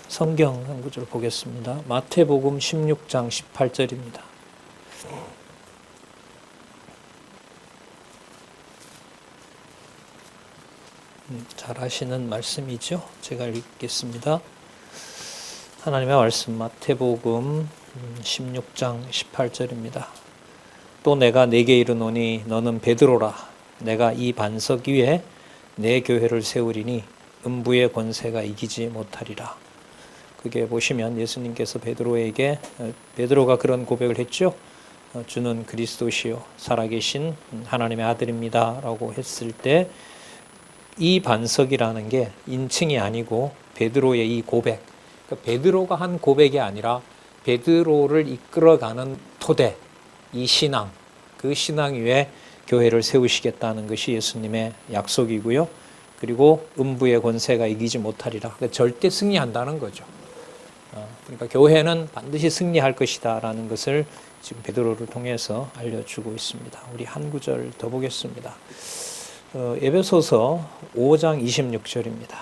성경 한 구절 보겠습니다. 마태복음 16장 18절입니다. 잘 아시는 말씀이죠? 제가 읽겠습니다. 하나님의 말씀 마태복음 16장 18절입니다. 또 내가 네게 이르노니 너는 베드로라. 내가 이 반석 위에 내 교회를 세우리니 음부의 권세가 이기지 못하리라. 그게 보시면 예수님께서 베드로가 그런 고백을 했죠. 주는 그리스도시요 살아계신 하나님의 아들입니다 라고 했을 때 이 반석이라는 게 인칭이 아니고 베드로의 이 고백, 그러니까 베드로가 한 고백이 아니라 베드로를 이끌어가는 토대, 이 신앙, 그 신앙 위에 교회를 세우시겠다는 것이 예수님의 약속이고요. 그리고 음부의 권세가 이기지 못하리라. 그러니까 절대 승리한다는 거죠. 그러니까 교회는 반드시 승리할 것이다 라는 것을 지금 베드로를 통해서 알려주고 있습니다. 우리 한 구절 더 보겠습니다. 에베소서 5장 26절입니다.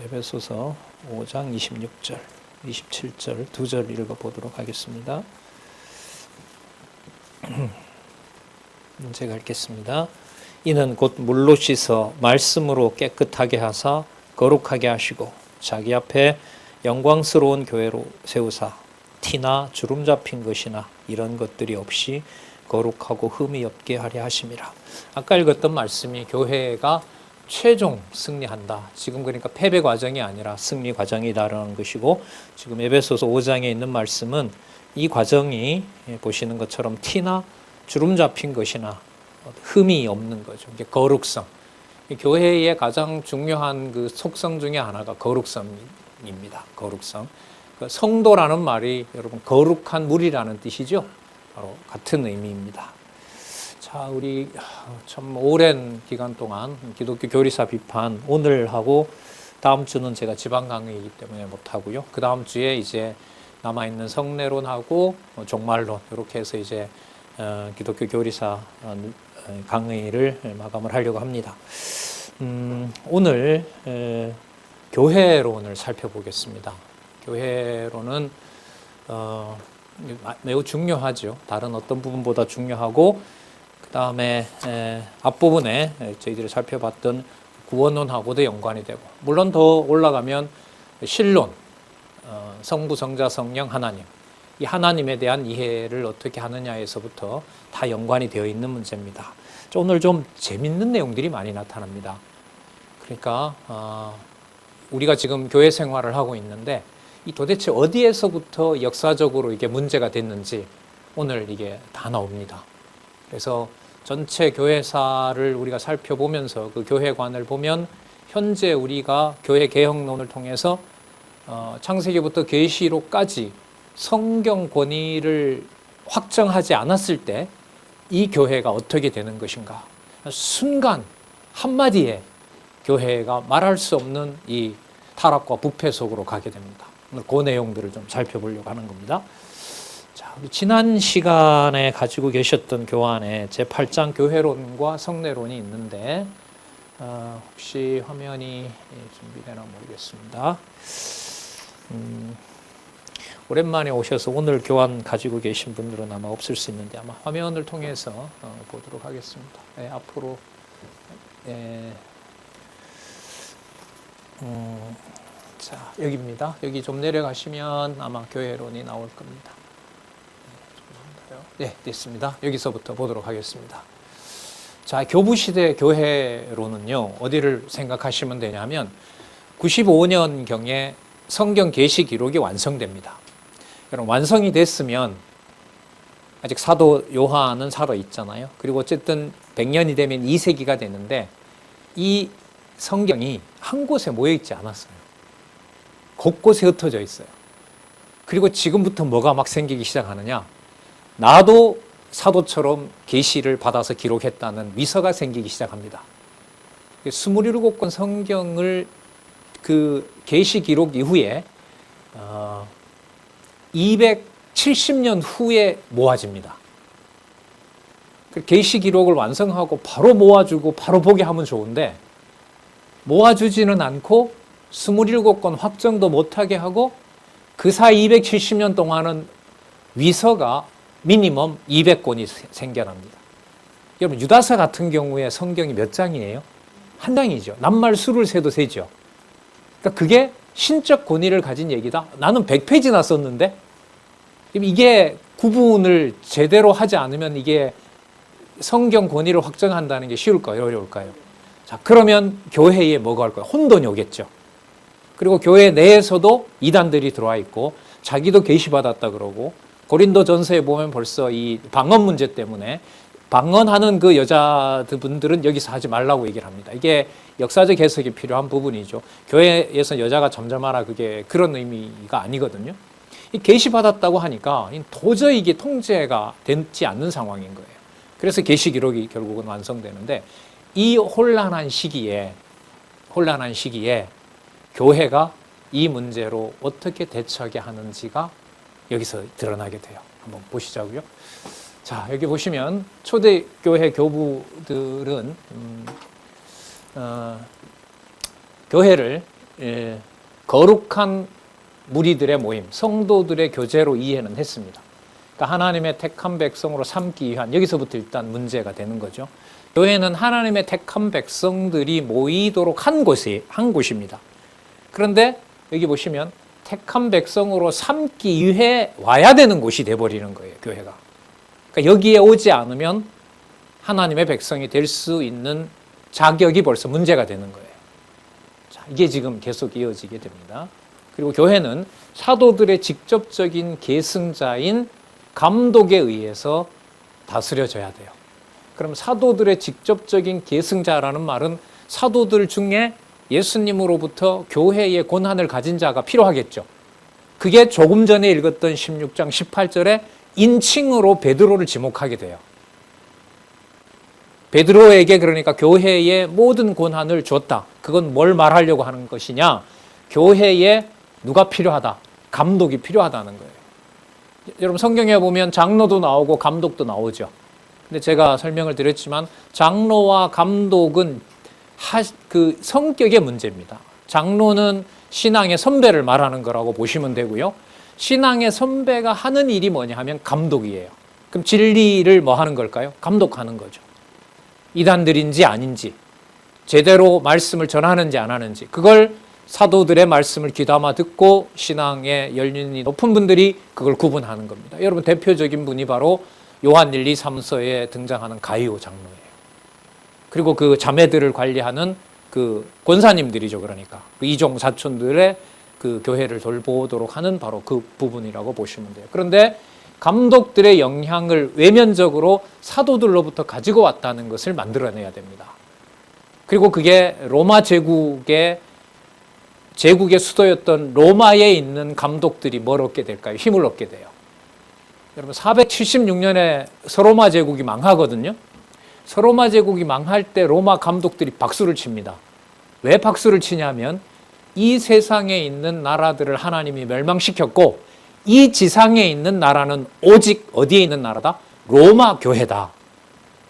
에베소서 5장 26절, 27절 두 절 읽어보도록 하겠습니다. 제가 읽겠습니다. 이는 곧 물로 씻어 말씀으로 깨끗하게 하사 거룩하게 하시고 자기 앞에 영광스러운 교회로 세우사 티나 주름 잡힌 것이나 이런 것들이 없이 거룩하고 흠이 없게 하려 하심이라. 아까 읽었던 말씀이 교회가 최종 승리한다. 지금 그러니까 패배 과정이 아니라 승리 과정이다라는 것이고, 지금 에베소서 5장에 있는 말씀은 이 과정이 보시는 것처럼 티나 주름 잡힌 것이나 흠이 없는 거죠. 이게 거룩성. 교회의 가장 중요한 그 속성 중에 하나가 거룩성입니다. 거룩성. 성도라는 말이 여러분 거룩한 물이라는 뜻이죠. 바로 같은 의미입니다. 자, 우리 참 오랜 기간 동안 기독교 교리사 비판 오늘 하고 다음 주는 제가 지방 강의이기 때문에 못 하고요. 그 다음 주에 이제 남아 있는 성례론하고 종말론 이렇게 해서 이제 기독교 교리사 강의를 마감을 하려고 합니다. 오늘 교회론을 살펴보겠습니다. 교회론은 매우 중요하죠. 다른 어떤 부분보다 중요하고, 그 다음에 앞부분에 저희들이 살펴봤던 구원론하고도 연관이 되고, 물론 더 올라가면 신론, 성부, 성자, 성령, 하나님, 이 하나님에 대한 이해를 어떻게 하느냐에서부터 다 연관이 되어 있는 문제입니다. 오늘 좀 재밌는 내용들이 많이 나타납니다. 그러니까 우리가 지금 교회 생활을 하고 있는데 이 도대체 어디에서부터 역사적으로 이게 문제가 됐는지 오늘 이게 다 나옵니다. 그래서 전체 교회사를 우리가 살펴보면서 그 교회관을 보면 현재 우리가 교회 개혁론을 통해서 창세기부터 계시록까지 성경 권위를 확정하지 않았을 때 이 교회가 어떻게 되는 것인가. 순간 한마디에 교회가 말할 수 없는 이 타락과 부패 속으로 가게 됩니다. 오늘 그 내용들을 좀 살펴보려고 하는 겁니다. 자, 우리 지난 시간에 가지고 계셨던 교환에 제8장 교회론과 성례론이 있는데 혹시 화면이 준비되나 모르겠습니다. 오랜만에 오셔서 오늘 교환 가지고 계신 분들은 아마 없을 수 있는데 아마 화면을 통해서 보도록 하겠습니다. 앞으로 자, 여기입니다. 여기 좀 내려가시면 아마 교회론이 나올 겁니다. 네, 됐습니다. 여기서부터 보도록 하겠습니다. 자, 교부시대 교회론은요, 어디를 생각하시면 되냐면 95년경에 성경 계시 기록이 완성됩니다. 여러분, 완성이 됐으면 아직 사도 요한은 살아 있잖아요. 그리고 어쨌든 100년이 되면 2세기가 되는데 이 성경이 한 곳에 모여 있지 않았어요. 곳곳에 흩어져 있어요. 그리고 지금부터 뭐가 막 생기기 시작하느냐? 나도 사도처럼 계시를 받아서 기록했다는 위서가 생기기 시작합니다. 27권 성경을 그 계시 기록 이후에 270년 후에 모아집니다. 계시 기록을 완성하고 바로 모아주고 바로 보게 하면 좋은데 모아주지는 않고 27건 확정도 못하게 하고 그 사이 270년 동안은 위서가 미니멈 200권이 생겨납니다. 여러분 유다서 같은 경우에 성경이 몇 장이에요? 한 장이죠. 낱말 수를 세도 세죠. 그러니까 그게 신적 권위를 가진 얘기다. 나는 100페이지나 썼는데 이게 구분을 제대로 하지 않으면 이게 성경 권위를 확정한다는 게 쉬울까요? 어려울까요? 자, 그러면 교회에 뭐가 올까요? 혼돈이 오겠죠. 그리고 교회 내에서도 이단들이 들어와 있고 자기도 계시받았다 그러고 고린도전서에 보면 벌써 이 방언 문제 때문에 방언하는 그 여자분들은 여기서 하지 말라고 얘기를 합니다. 이게 역사적 해석이 필요한 부분이죠. 교회에서 여자가 잠잠하라 그게 그런 의미가 아니거든요. 이 계시받았다고 하니까 도저히 이게 통제가 되지 않는 상황인 거예요. 그래서 계시 기록이 결국은 완성되는데 이 혼란한 시기에 교회가 이 문제로 어떻게 대처하게 하는지가 여기서 드러나게 돼요. 한번 보시자고요. 자, 여기 보시면 초대교회 교부들은 교회를 거룩한 무리들의 모임, 성도들의 교제로 이해는 했습니다. 그러니까 하나님의 택한 백성으로 삼기 위한, 여기서부터 일단 문제가 되는 거죠. 교회는 하나님의 택한 백성들이 모이도록 한 곳입니다. 그런데 여기 보시면 택한 백성으로 삼기 위해 와야 되는 곳이 돼버리는 거예요, 교회가. 그러니까 여기에 오지 않으면 하나님의 백성이 될 수 있는 자격이 벌써 문제가 되는 거예요. 자, 이게 지금 계속 이어지게 됩니다. 그리고 교회는 사도들의 직접적인 계승자인 감독에 의해서 다스려져야 돼요. 그럼 사도들의 직접적인 계승자라는 말은 사도들 중에 예수님으로부터 교회의 권한을 가진 자가 필요하겠죠. 그게 조금 전에 읽었던 16장 18절에 인칭으로 베드로를 지목하게 돼요. 베드로에게 그러니까 교회의 모든 권한을 줬다. 그건 뭘 말하려고 하는 것이냐? 교회에 누가 필요하다? 감독이 필요하다는 거예요. 여러분 성경에 보면 장로도 나오고 감독도 나오죠. 근데 제가 설명을 드렸지만 장로와 감독은 그 성격의 문제입니다. 장로는 신앙의 선배를 말하는 거라고 보시면 되고요. 신앙의 선배가 하는 일이 뭐냐 하면 감독이에요. 그럼 진리를 뭐 하는 걸까요? 감독하는 거죠. 이단들인지 아닌지, 제대로 말씀을 전하는지 안 하는지, 그걸 사도들의 말씀을 귀담아 듣고 신앙의 연륜이 높은 분들이 그걸 구분하는 겁니다. 여러분 대표적인 분이 바로 요한 1, 2, 3서에 등장하는 가이오 장로예요. 그리고 그 자매들을 관리하는 그 권사님들이죠. 그러니까 그 이종 사촌들의 그 교회를 돌보도록 하는 바로 그 부분이라고 보시면 돼요. 그런데 감독들의 영향을 외면적으로 사도들로부터 가지고 왔다는 것을 만들어내야 됩니다. 그리고 그게 로마 제국의 수도였던 로마에 있는 감독들이 뭘 얻게 될까요? 힘을 얻게 돼요. 여러분 476년에 서로마 제국이 망하거든요. 서로마 제국이 망할 때 로마 감독들이 박수를 칩니다. 왜 박수를 치냐면 이 세상에 있는 나라들을 하나님이 멸망시켰고 이 지상에 있는 나라는 오직 어디에 있는 나라다? 로마 교회다.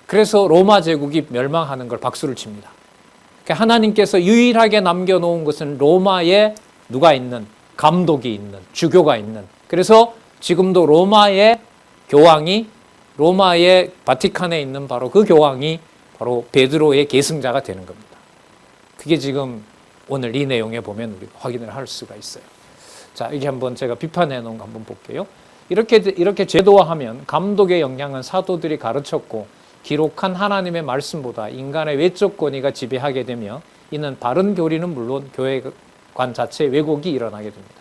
그래서 로마 제국이 멸망하는 걸 박수를 칩니다. 그러니까 하나님께서 유일하게 남겨놓은 것은 로마에 누가 있는? 감독이 있는, 주교가 있는. 그래서 지금도 로마의 교황이, 로마의 바티칸에 있는 바로 그 교황이 바로 베드로의 계승자가 되는 겁니다. 그게 지금 오늘 이 내용에 보면 우리가 확인을 할 수가 있어요. 자, 이게 한번 제가 비판해 놓은 거 한번 볼게요. 이렇게 제도화하면 감독의 영향은 사도들이 가르쳤고 기록한 하나님의 말씀보다 인간의 외적 권위가 지배하게 되며 이는 바른 교리는 물론 교회관 자체의 왜곡이 일어나게 됩니다.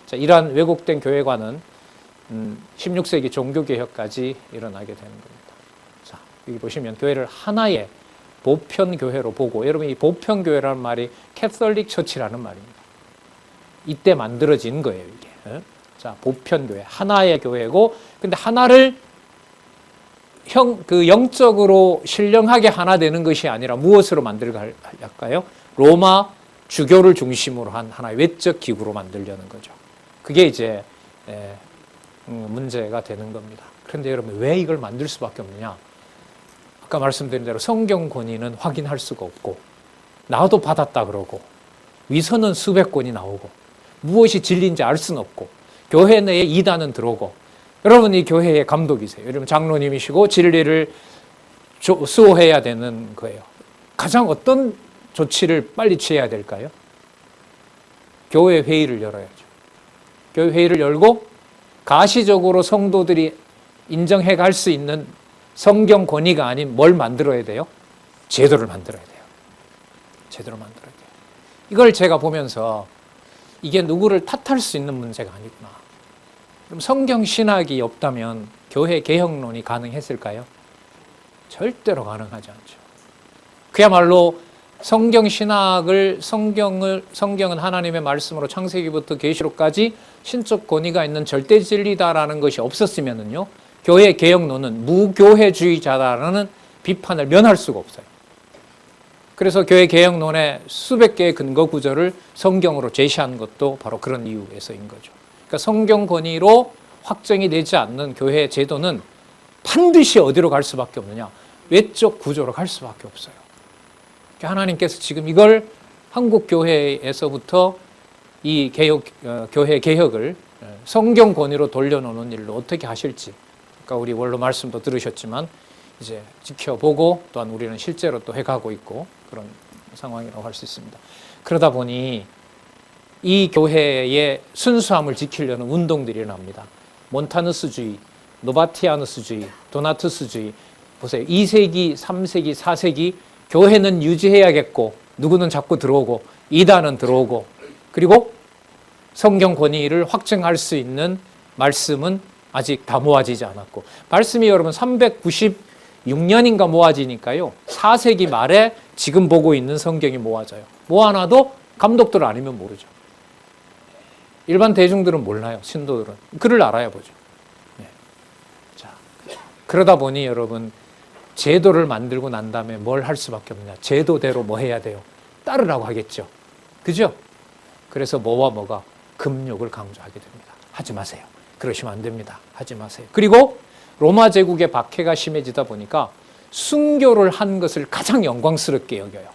자, 이러한 왜곡된 교회관은 16세기 종교개혁까지 일어나게 되는 겁니다. 자, 여기 보시면 교회를 하나의 보편교회로 보고, 여러분 이 보편교회라는 말이 캐톨릭 처치라는 말입니다. 이때 만들어진 거예요, 이게. 자, 보편교회, 하나의 교회고, 근데 하나를 영적으로 신령하게 하나 되는 것이 아니라 무엇으로 만들까요? 로마 주교를 중심으로 한 하나의 외적 기구로 만들려는 거죠. 그게 이제 문제가 되는 겁니다. 그런데 여러분 왜 이걸 만들 수밖에 없느냐? 아까 말씀드린 대로 성경 권위는 확인할 수가 없고 나도 받았다 그러고 위선은 수백 건이 나오고 무엇이 진리인지 알 수는 없고 교회 내에 이단은 들어오고 여러분이 교회의 감독이세요. 여러분 장로님이시고 진리를 수호해야 되는 거예요. 가장 어떤 조치를 빨리 취해야 될까요? 교회 회의를 열어야죠. 교회 회의를 열고 가시적으로 성도들이 인정해 갈 수 있는 성경 권위가 아닌 뭘 만들어야 돼요? 제도를 만들어야 돼요. 제도를 만들어야 돼요. 이걸 제가 보면서 이게 누구를 탓할 수 있는 문제가 아니구나. 그럼 성경 신학이 없다면 교회 개혁론이 가능했을까요? 절대로 가능하지 않죠. 그야말로 성경 신학을 성경은 하나님의 말씀으로 창세기부터 계시록까지 신적 권위가 있는 절대 진리다라는 것이 없었으면은요. 교회 개혁론은 무교회주의자다라는 비판을 면할 수가 없어요. 그래서 교회 개혁론의 수백 개의 근거 구절을 성경으로 제시한 것도 바로 그런 이유에서인 거죠. 그러니까 성경 권위로 확정이 되지 않는 교회 제도는 반드시 어디로 갈 수밖에 없느냐? 외적 구조로 갈 수밖에 없어요. 하나님께서 지금 이걸 한국 교회에서부터 이 교회 개혁을 성경 권위로 돌려놓는 일로 어떻게 하실지, 그러니까 우리 원로 말씀도 들으셨지만 이제 지켜보고 또한 우리는 실제로 또 해가고 있고 그런 상황이라고 할 수 있습니다. 그러다 보니 이 교회의 순수함을 지키려는 운동들이 일어납니다. 몬타누스주의, 노바티아누스주의, 도나투스주의. 보세요. 2세기, 3세기, 4세기 교회는 유지해야겠고 누구는 자꾸 들어오고 이단은 들어오고 그리고 성경 권위를 확증할 수 있는 말씀은 아직 다 모아지지 않았고 말씀이 여러분 396년인가 모아지니까요. 4세기 말에 지금 보고 있는 성경이 모아져요. 모아놔도 감독들 아니면 모르죠. 일반 대중들은 몰라요. 신도들은. 글을 알아야 보죠. 네. 자, 그러다 보니 여러분 제도를 만들고 난 다음에 뭘 할 수밖에 없느냐. 제도대로 뭐 해야 돼요? 따르라고 하겠죠. 그죠? 그래서 뭐와 뭐가 금욕을 강조하게 됩니다. 하지 마세요. 그러시면 안 됩니다. 하지 마세요. 그리고 로마 제국의 박해가 심해지다 보니까 순교를 한 것을 가장 영광스럽게 여겨요.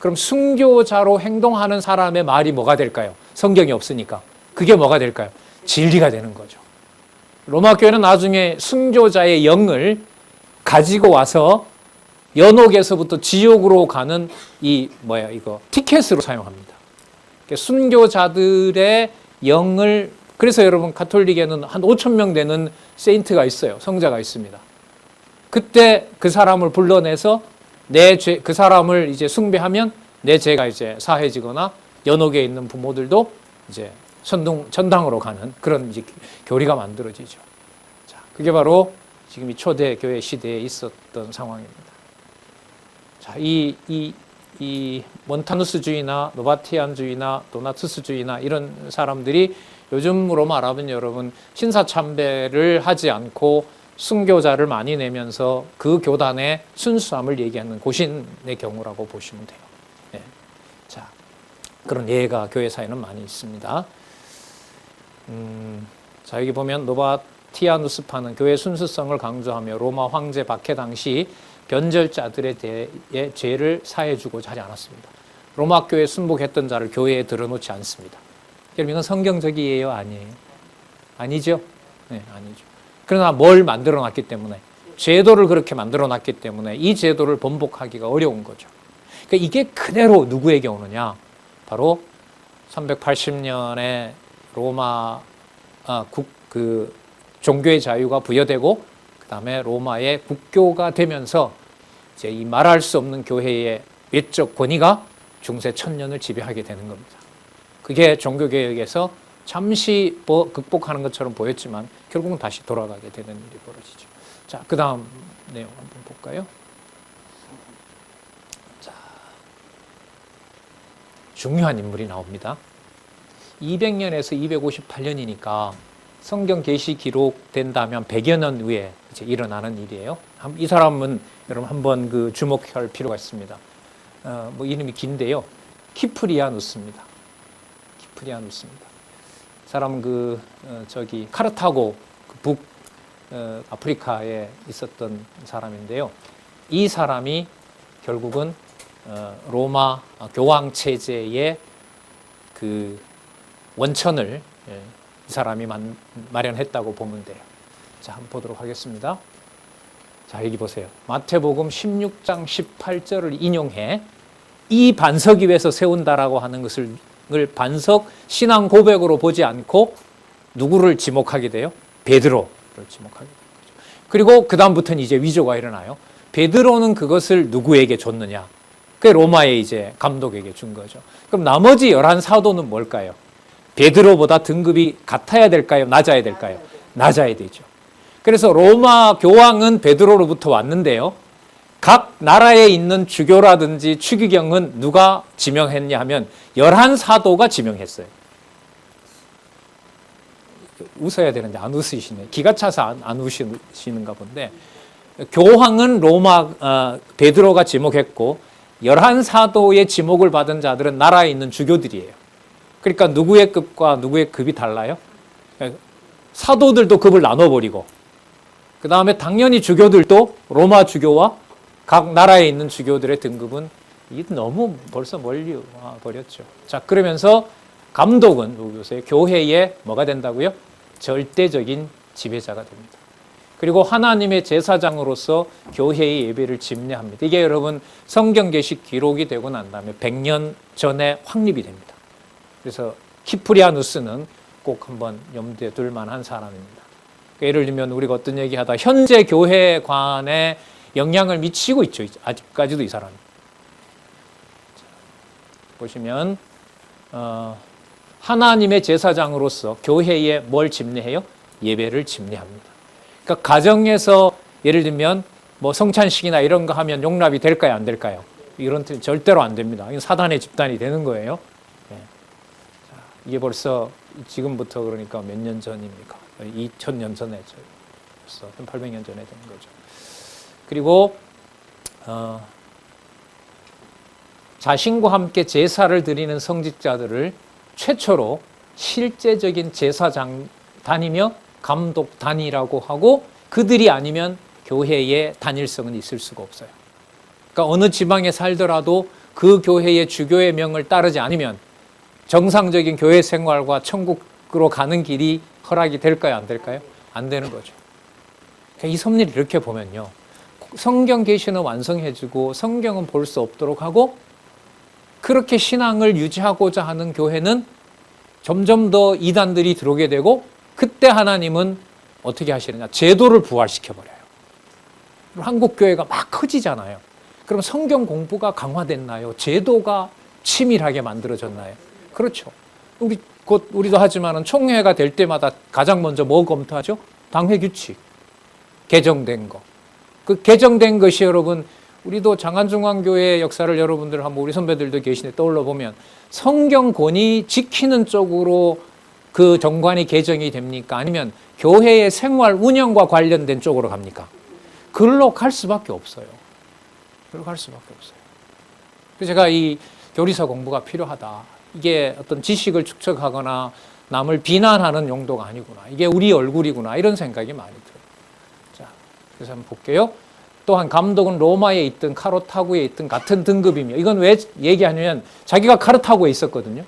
그럼 순교자로 행동하는 사람의 말이 뭐가 될까요? 성경이 없으니까. 그게 뭐가 될까요? 진리가 되는 거죠. 로마 교회는 나중에 순교자의 영을 가지고 와서 연옥에서부터 지옥으로 가는 티켓으로 사용합니다. 순교자들의 영을 그래서 여러분 가톨릭에는 한 5천 명 되는 세인트가 있어요. 성자가 있습니다. 그때 그 사람을 불러내서 그 사람을 이제 숭배하면 내 죄가 이제 사해지거나 연옥에 있는 부모들도 이제 전당으로 가는 그런 이제 교리가 만들어지죠. 자, 그게 바로 지금 이 초대 교회 시대에 있었던 상황입니다. 자, 이 몬타누스주의나 노바티안주의나 도나투스주의나 이런 사람들이 요즘으로 말하면 여러분 신사참배를 하지 않고 순교자를 많이 내면서 그 교단의 순수함을 얘기하는 고신의 경우라고 보시면 돼요. 네. 자, 그런 예가 교회사에는 많이 있습니다. 자, 여기 보면 노바티아누스파는 교회 순수성을 강조하며 로마 황제 박해 당시 변절자들에 대해 죄를 사해주고자 하지 않았습니다. 로마 교회에 순복했던 자를 교회에 들어놓지 않습니다. 여러분 이건 성경적이에요? 아니에요? 아니죠? 네, 아니죠. 그러나 뭘 만들어놨기 때문에 제도를 그렇게 만들어놨기 때문에 이 제도를 번복하기가 어려운 거죠. 그러니까 이게 그대로 누구에게 오느냐? 바로 380년에 로마 종교의 자유가 부여되고 그 다음에 로마의 국교가 되면서 이제 이 말할 수 없는 교회의 외적 권위가 중세 천년을 지배하게 되는 겁니다. 그게 종교개혁에서 잠시 극복하는 것처럼 보였지만 결국은 다시 돌아가게 되는 일이 벌어지죠. 자, 그 다음 내용 한번 볼까요? 자, 중요한 인물이 나옵니다. 200년에서 258년이니까 성경 계시 기록된다면 100여 년 후에 이제 일어나는 일이에요. 이 사람은 여러분 한번 주목할 필요가 있습니다. 이름이 긴데요. 키프리아누스입니다. 키프리아누스입니다. 사람은 카르타고 북 아프리카에 있었던 사람인데요. 이 사람이 결국은 로마 교황 체제의 그 원천을 이 사람이 마련했다고 보면 돼요. 자, 한번 보도록 하겠습니다. 자, 여기 보세요. 마태복음 16장 18절을 인용해 이 반석 위에서 세운다라고 하는 것을 반석 신앙 고백으로 보지 않고 누구를 지목하게 돼요? 베드로를 지목하게 돼요. 그리고 그 다음부터는 이제 위조가 일어나요. 베드로는 그것을 누구에게 줬느냐? 그게 로마의 이제 감독에게 준 거죠. 그럼 나머지 11 사도는 뭘까요? 베드로보다 등급이 같아야 될까요? 낮아야 될까요? 낮아야 되죠. 그래서 로마 교황은 베드로로부터 왔는데요. 각 나라에 있는 주교라든지 추기경은 누가 지명했냐 하면 11 사도가 지명했어요. 웃어야 되는데 안 웃으시네. 기가 차서 안 웃으시는가 본데, 교황은 베드로가 지목했고 11 사도의 지목을 받은 자들은 나라에 있는 주교들이에요. 그러니까 누구의 급과 누구의 급이 달라요? 사도들도 급을 나눠버리고, 그 다음에 당연히 주교들도 로마 주교와 각 나라에 있는 주교들의 등급은 이게 너무 벌써 멀리 와 버렸죠. 자, 그러면서 감독은 요새 교회에 뭐가 된다고요? 절대적인 지배자가 됩니다. 그리고 하나님의 제사장으로서 교회의 예배를 집례합니다. 이게 여러분 성경 계시 기록이 되고 난 다음에 100년 전에 확립이 됩니다. 그래서 키프리아누스는 꼭 한번 염두에 둘 만한 사람입니다. 그러니까 예를 들면 우리가 어떤 얘기하다 현재 교회관에 영향을 미치고 있죠. 아직까지도 이 사람이. 보시면 하나님의 제사장으로서 교회에 뭘 집례해요? 예배를 집례합니다. 그러니까 가정에서 예를 들면 뭐 성찬식이나 이런 거 하면 용납이 될까요? 안 될까요? 이런 절대로 안 됩니다. 이건 사단의 집단이 되는 거예요. 네. 자, 이게 벌써 지금부터 그러니까 몇 년 전입니까? 2000년 전에 벌써 1800년 전에 된 거죠. 그리고 자신과 함께 제사를 드리는 성직자들을 최초로 실제적인 제사장단이며 감독단이라고 하고, 그들이 아니면 교회의 단일성은 있을 수가 없어요. 그러니까 어느 지방에 살더라도 그 교회의 주교의 명을 따르지 않으면 정상적인 교회 생활과 천국으로 가는 길이 허락이 될까요? 안 될까요? 안 되는 거죠. 이 섭리를 이렇게 보면요, 성경 계시는 완성해주고 성경은 볼 수 없도록 하고, 그렇게 신앙을 유지하고자 하는 교회는 점점 더 이단들이 들어오게 되고, 그때 하나님은 어떻게 하시느냐? 제도를 부활시켜버려요. 한국 교회가 막 커지잖아요. 그럼 성경 공부가 강화됐나요? 제도가 치밀하게 만들어졌나요? 그렇죠. 우리도 하지만은 총회가 될 때마다 가장 먼저 뭐 검토하죠? 당회 규칙. 개정된 거. 그 개정된 것이 여러분, 우리도 장안중앙교회의 역사를 여러분들 한번 우리 선배들도 계시는데 떠올려 보면 성경 권위 지키는 쪽으로 그 정관이 개정이 됩니까? 아니면 교회의 생활 운영과 관련된 쪽으로 갑니까? 글로 갈 수밖에 없어요. 글로 갈 수밖에 없어요. 그래서 제가 이 교리서 공부가 필요하다. 이게 어떤 지식을 축적하거나 남을 비난하는 용도가 아니구나. 이게 우리 얼굴이구나. 이런 생각이 많이 들어요. 자, 그래서 한번 볼게요. 또한 감독은 로마에 있든 카르타고에 있든 같은 등급이며, 이건 왜 얘기하냐면 자기가 카르타고에 있었거든요.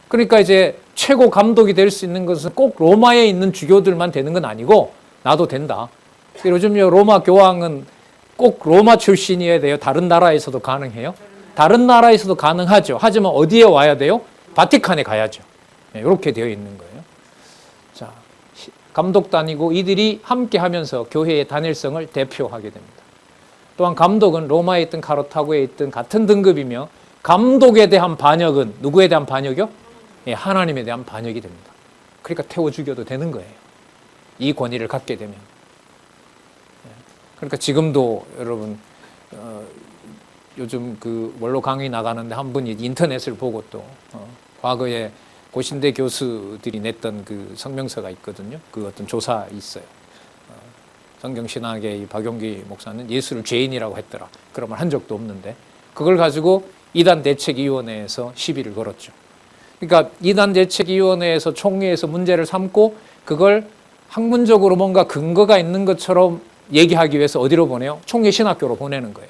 그러니까 이제 최고 감독이 될 수 있는 것은 꼭 로마에 있는 주교들만 되는 건 아니고 나도 된다. 요즘 로마 교황은 꼭 로마 출신이어야 돼요? 다른 나라에서도 가능해요? 다른 나라에서도 가능하죠. 하지만 어디에 와야 돼요? 바티칸에 가야죠. 네, 이렇게 되어 있는 거예요. 자, 감독단이고 이들이 함께 하면서 교회의 단일성을 대표하게 됩니다. 또한 감독은 로마에 있든 카르타고에 있든 같은 등급이며, 감독에 대한 반역은 누구에 대한 반역이요? 예, 하나님에 대한 반역이 됩니다. 그러니까 태워 죽여도 되는 거예요. 이 권위를 갖게 되면. 그러니까 지금도 여러분 요즘 그 원로 강의 나가는데 한 분이 인터넷을 보고 또 과거에 고신대 교수들이 냈던 그 성명서가 있거든요. 그 어떤 조사 있어요. 성경신학의 이 박용기 목사는 예수를 죄인이라고 했더라. 그런 말 한 적도 없는데 그걸 가지고 이단 대책위원회에서 시비를 걸었죠. 그러니까 이단 대책위원회에서 총회에서 문제를 삼고 그걸 학문적으로 뭔가 근거가 있는 것처럼 얘기하기 위해서 어디로 보내요? 총회 신학교로 보내는 거예요.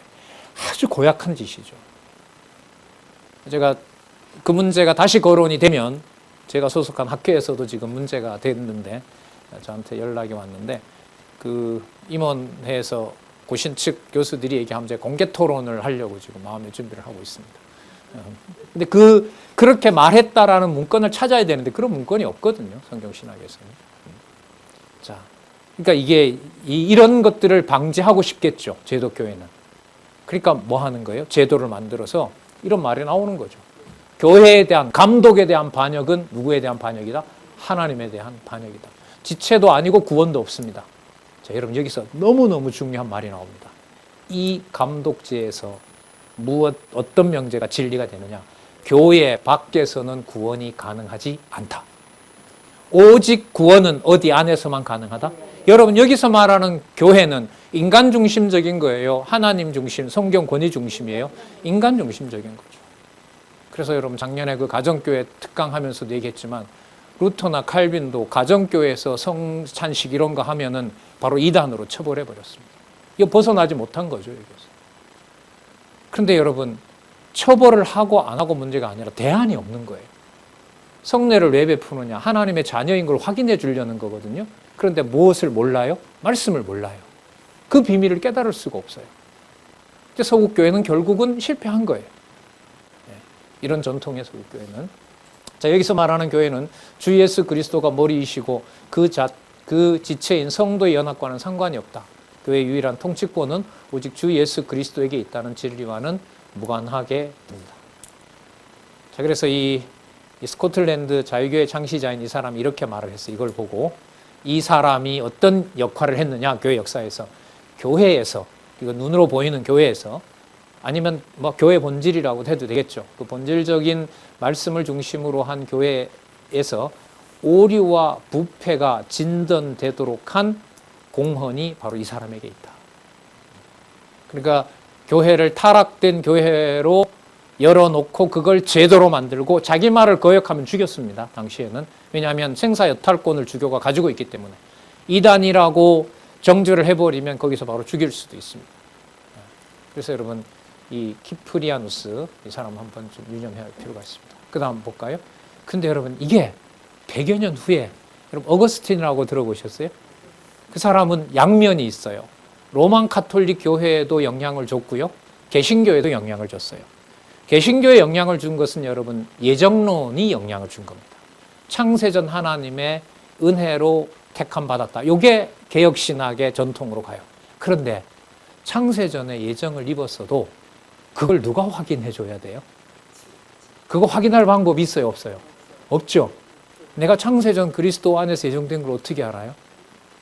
아주 고약한 짓이죠. 제가 그 문제가 다시 거론이 되면 제가 소속한 학교에서도 지금 문제가 됐는데 저한테 연락이 왔는데 그 임원회에서 고신 측 교수들이 얘기하면 이제 공개 토론을 하려고 지금 마음의 준비를 하고 있습니다. 근데 그렇게 말했다라는 문건을 찾아야 되는데 그런 문건이 없거든요. 성경신학에서는. 자, 그러니까 이게 이런 것들을 방지하고 싶겠죠. 제도교회는. 그러니까 뭐 하는 거예요? 제도를 만들어서 이런 말이 나오는 거죠. 교회에 대한 감독에 대한 반역은 누구에 대한 반역이다? 하나님에 대한 반역이다. 지체도 아니고 구원도 없습니다. 자, 여러분 여기서 너무너무 중요한 말이 나옵니다. 이 감독제에서 어떤 명제가 진리가 되느냐? 교회 밖에서는 구원이 가능하지 않다. 오직 구원은 어디 안에서만 가능하다? 여러분 여기서 말하는 교회는 인간 중심적인 거예요? 하나님 중심, 성경 권위 중심이에요? 인간 중심적인 거죠. 그래서 여러분 작년에 그 가정교회 특강하면서도 얘기했지만 루터나 칼빈도 가정교회에서 성찬식 이런 거 하면은 바로 이단으로 처벌해 버렸습니다. 이거 벗어나지 못한 거죠, 여기서. 그런데 여러분 처벌을 하고 안 하고 문제가 아니라 대안이 없는 거예요. 성례를 왜 베푸느냐? 하나님의 자녀인 걸 확인해 주려는 거거든요. 그런데 무엇을 몰라요? 말씀을 몰라요. 그 비밀을 깨달을 수가 없어요. 이제 서구교회는 결국은 실패한 거예요. 이런 전통의 서구교회는. 자, 여기서 말하는 교회는 주 예수 그리스도가 머리이시고 그 지체인 성도의 연합과는 상관이 없다. 교회의 유일한 통치권은 오직 주 예수 그리스도에게 있다는 진리와는 무관하게 됩니다. 자, 그래서 이 스코틀랜드 자유교회 창시자인 이 사람이 이렇게 말을 했어요. 이걸 보고 이 사람이 어떤 역할을 했느냐, 교회 역사에서. 교회에서, 이거 눈으로 보이는 교회에서, 아니면 뭐 교회 본질이라고 해도 되겠죠. 그 본질적인 말씀을 중심으로 한 교회에서 오류와 부패가 진전되도록 한 공헌이 바로 이 사람에게 있다. 그러니까 교회를 타락된 교회로 열어놓고 그걸 제도로 만들고 자기 말을 거역하면 죽였습니다. 당시에는. 왜냐하면 생사여탈권을 주교가 가지고 있기 때문에. 이단이라고 정죄를 해버리면 거기서 바로 죽일 수도 있습니다. 그래서 여러분 이 키프리아누스 이 사람 한번 좀 유념해야 할 필요가 있습니다. 그 다음 볼까요? 근데 여러분 이게 100여 년 후에 여러분 어거스틴이라고 들어보셨어요? 그 사람은 양면이 있어요. 로만 카톨릭 교회에도 영향을 줬고요. 개신교에도 영향을 줬어요. 개신교에 영향을 준 것은 여러분 예정론이 영향을 준 겁니다. 창세전 하나님의 은혜로 택함 받았다. 이게 개혁신학의 전통으로 가요. 그런데 창세전에 예정을 입었어도 그걸 누가 확인해 줘야 돼요? 그거 확인할 방법이 있어요, 없어요? 없죠. 내가 창세전 그리스도 안에서 예정된 걸 어떻게 알아요?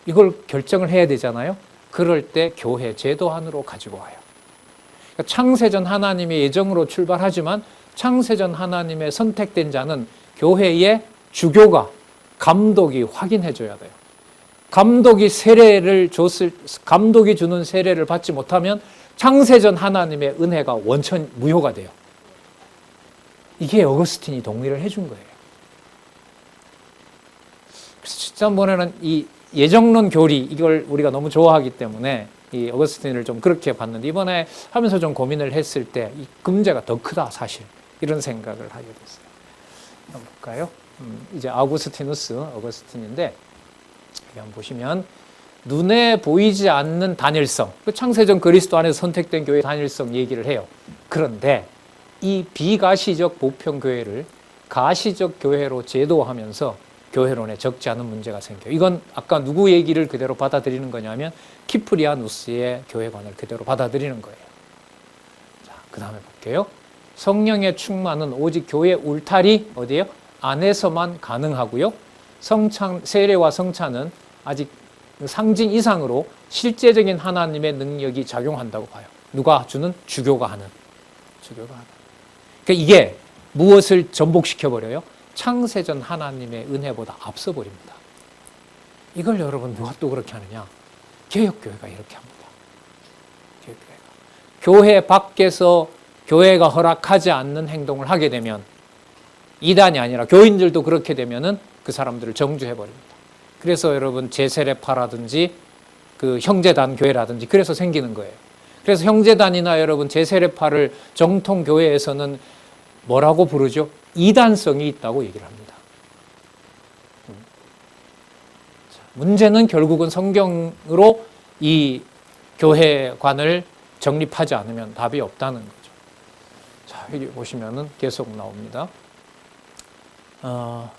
이걸 결정을 해야 되잖아요. 그럴 때 교회 제도 안으로 가지고 와요. 그러니까 창세전 하나님의 예정으로 출발하지만 창세전 하나님의 선택된 자는 교회의 주교가, 감독이 확인해 줘야 돼요. 감독이 주는 세례를 받지 못하면 창세전 하나님의 은혜가 원천 무효가 돼요. 이게 어거스틴이 동의를 해준 거예요. 그래서 지난번에는 이 예정론 교리, 이걸 우리가 너무 좋아하기 때문에 이 어거스틴을 좀 그렇게 봤는데 이번에 하면서 좀 고민을 했을 때 이 문제가 더 크다, 사실. 이런 생각을 하게 됐어요. 한번 볼까요? 이제 어거스틴인데 여기 한번 보시면 눈에 보이지 않는 단일성, 그 창세전 그리스도 안에서 선택된 교회의 단일성 얘기를 해요. 그런데 이 비가시적 보편교회를 가시적 교회로 제도하면서 교회론에 적지 않은 문제가 생겨요. 이건 아까 누구 얘기를 그대로 받아들이는 거냐면 키프리아누스의 교회관을 그대로 받아들이는 거예요. 자, 그 다음에 볼게요. 성령의 충만은 오직 교회 울타리 어디예요? 안에서만 가능하고요. 세례와 성찬은 아직 상징 이상으로 실제적인 하나님의 능력이 작용한다고 봐요. 누가 주는? 주교가 하는. 그러니까 이게 무엇을 전복시켜버려요? 창세전 하나님의 은혜보다 앞서버립니다. 이걸 여러분 누가 또 그렇게 하느냐? 개혁교회가 이렇게 합니다. 개혁교회가. 교회 밖에서 교회가 허락하지 않는 행동을 하게 되면 이단이 아니라 교인들도 그렇게 되면은 그 사람들을 정죄해버립니다. 그래서 여러분 제세례파라든지 그 형제단 교회라든지 그래서 생기는 거예요. 그래서 형제단이나 여러분 제세례파를 정통 교회에서는 뭐라고 부르죠? 이단성이 있다고 얘기를 합니다. 문제는 결국은 성경으로 이 교회관을 정립하지 않으면 답이 없다는 거죠. 자, 여기 보시면은 계속 나옵니다. 자,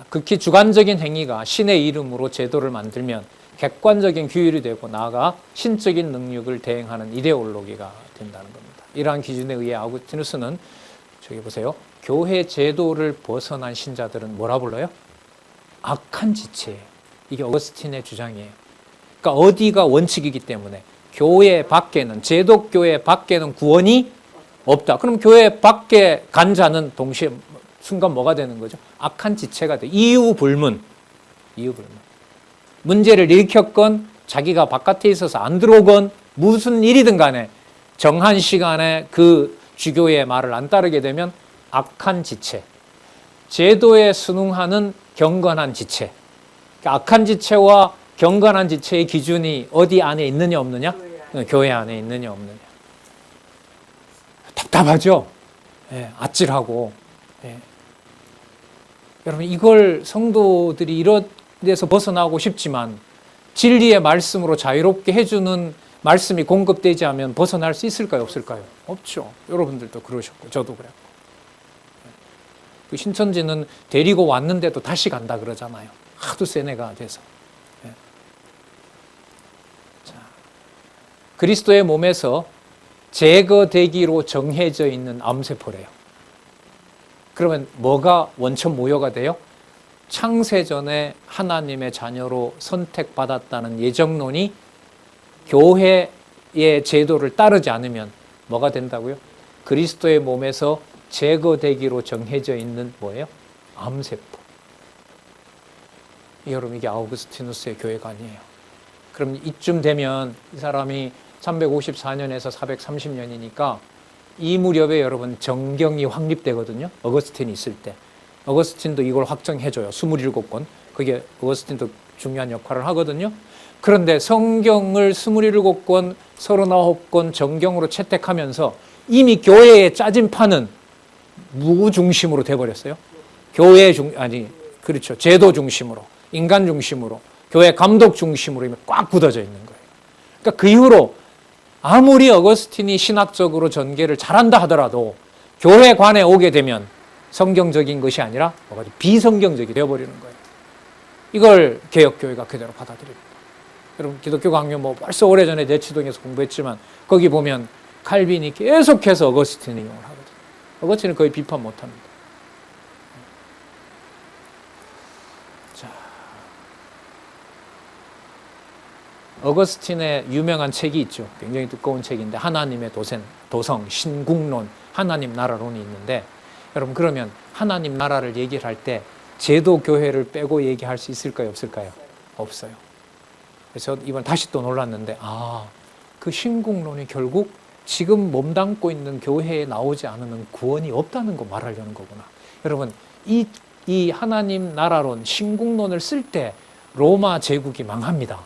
극히 주관적인 행위가 신의 이름으로 제도를 만들면 객관적인 규율이 되고 나아가 신적인 능력을 대행하는 이데올로기가 된다는 겁니다. 이러한 기준에 의해 아우구스티누스는 저기 보세요. 교회 제도를 벗어난 신자들은 뭐라 불러요? 악한 지체예요. 이게 어거스틴의 주장이에요. 그러니까 어디가 원칙이기 때문에 교회 밖에는, 제독교회 밖에는 구원이 없다. 그럼 교회 밖에 간 자는 동시에 순간 뭐가 되는 거죠? 악한 지체가 돼. 이유불문. 문제를 일으켰건 자기가 바깥에 있어서 안 들어오건 무슨 일이든 간에 정한 시간에 그 주교의 말을 안 따르게 되면 악한 지체. 제도에 순응하는 경건한 지체. 그러니까 악한 지체와 경건한 지체의 기준이 어디 안에 있느냐 없느냐? 교회 안에 있느냐 없느냐. 답답하죠? 예, 아찔하고. 예. 여러분 이걸 성도들이 이런 데서 벗어나고 싶지만 진리의 말씀으로 자유롭게 해주는 말씀이 공급되지 않으면 벗어날 수 있을까요? 없을까요? 없죠. 여러분들도 그러셨고 저도 그래요. 그 신천지는 데리고 왔는데도 다시 간다 그러잖아요. 하도 센 애가 돼서. 자, 그리스도의 몸에서 제거되기로 정해져 있는 암세포래요. 그러면 뭐가 원천 모여가 돼요? 창세전에 하나님의 자녀로 선택받았다는 예정론이 교회의 제도를 따르지 않으면 뭐가 된다고요? 그리스도의 몸에서 제거되기로 정해져 있는 뭐예요? 암세포. 여러분 이게 아우구스티누스의 교회관이에요. 그럼 이쯤 되면 이 사람이 354년에서 430년이니까 이 무렵에 여러분 정경이 확립되거든요. 어거스틴이 있을 때. 어거스틴도 이걸 확정해줘요. 27권. 그게 어거스틴도 중요한 역할을 하거든요. 그런데 성경을 27권, 39권 정경으로 채택하면서 이미 교회의 짜짐판은 누구 중심으로 돼버렸어요? 그렇죠. 제도 중심으로, 인간 중심으로, 교회 감독 중심으로 이미 꽉 굳어져 있는 거예요. 그러니까 그 이후로 아무리 어거스틴이 신학적으로 전개를 잘한다 하더라도 교회관에 오게 되면 성경적인 것이 아니라 비성경적이 되어버리는 거예요. 이걸 개혁교회가 그대로 받아들입니다. 여러분 기독교 강요 벌써 오래전에 내치동에서 공부했지만 거기 보면 칼빈이 계속해서 어거스틴을 이용을 하거든요. 어거스틴은 거의 비판 못합니다. 자, 어거스틴의 유명한 책이 있죠. 굉장히 두꺼운 책인데 하나님의 도성, 신국론, 하나님 나라론이 있는데 여러분 그러면 하나님 나라를 얘기를 할 때 제도교회를 빼고 얘기할 수 있을까요? 없을까요? 없어요. 그래서 이번 다시 또 놀랐는데 그 신국론이 결국 지금 몸담고 있는 교회에 나오지 않으면 구원이 없다는 거 말하려는 거구나. 여러분 이 하나님 나라론, 신국론을 쓸 때 로마 제국이 망합니다.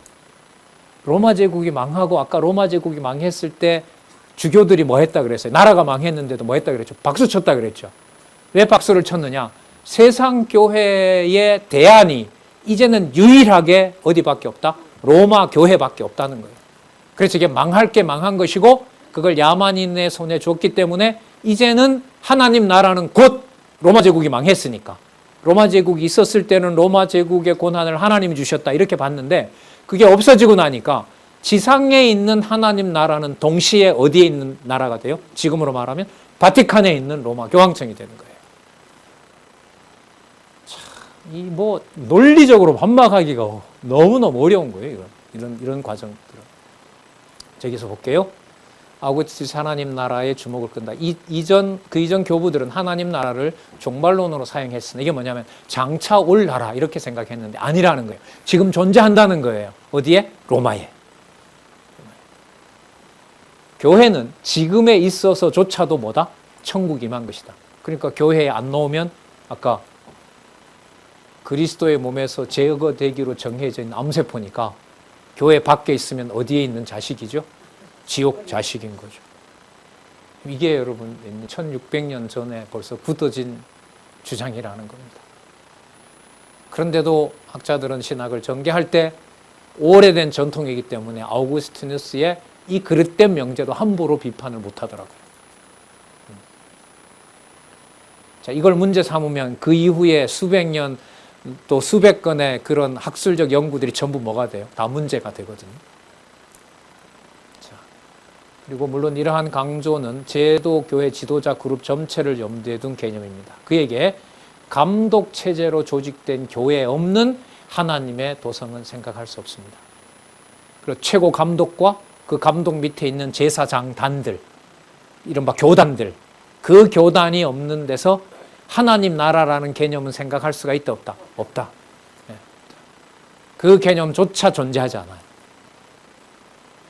로마 제국이 망하고 아까 로마 제국이 망했을 때 주교들이 뭐 했다 그랬어요? 나라가 망했는데도 뭐 했다 그랬죠? 박수 쳤다 그랬죠. 왜 박수를 쳤느냐? 세상 교회의 대안이 이제는 유일하게 어디밖에 없다? 로마 교회밖에 없다는 거예요. 그래서 이게 망할 게 망한 것이고 그걸 야만인의 손에 줬기 때문에 이제는 하나님 나라는 곧 로마 제국이 망했으니까 로마 제국이 있었을 때는 로마 제국의 권한을 하나님이 주셨다 이렇게 봤는데 그게 없어지고 나니까 지상에 있는 하나님 나라는 동시에 어디에 있는 나라가 돼요? 지금으로 말하면 바티칸에 있는 로마 교황청이 되는 거예요. 이 논리적으로 반박하기가 너무너무 어려운 거예요. 이런 과정들은. 저기서 볼게요. 아우구스티누스 하나님 나라에 주목을 끈다. 그 이전 교부들은 하나님 나라를 종말론으로 사용했으나 이게 뭐냐면 장차 올 나라 이렇게 생각했는데 아니라는 거예요. 지금 존재한다는 거예요. 어디에? 로마에. 교회는 지금에 있어서조차도 뭐다? 천국이 임한 것이다. 그러니까 교회에 안 나오면 아까 그리스도의 몸에서 제거되기로 정해져 있는 암세포니까 교회 밖에 있으면 어디에 있는 자식이죠? 지옥 자식인 거죠. 이게 여러분 1600년 전에 벌써 굳어진 주장이라는 겁니다. 그런데도 학자들은 신학을 전개할 때 오래된 전통이기 때문에 아우구스티누스의 이 그릇된 명제도 함부로 비판을 못하더라고요. 자, 이걸 문제 삼으면 그 이후에 수백 년 또 수백 건의 그런 학술적 연구들이 전부 뭐가 돼요? 다 문제가 되거든요. 자, 그리고 물론 이러한 강조는 제도 교회 지도자 그룹 전체를 염두에 둔 개념입니다. 그에게 감독 체제로 조직된 교회에 없는 하나님의 도성은 생각할 수 없습니다. 그리고 최고 감독과 그 감독 밑에 있는 제사장단들, 이른바 교단들, 그 교단이 없는 데서 하나님 나라라는 개념은 생각할 수가 있다 없다? 없다. 그 개념조차 존재하지 않아요.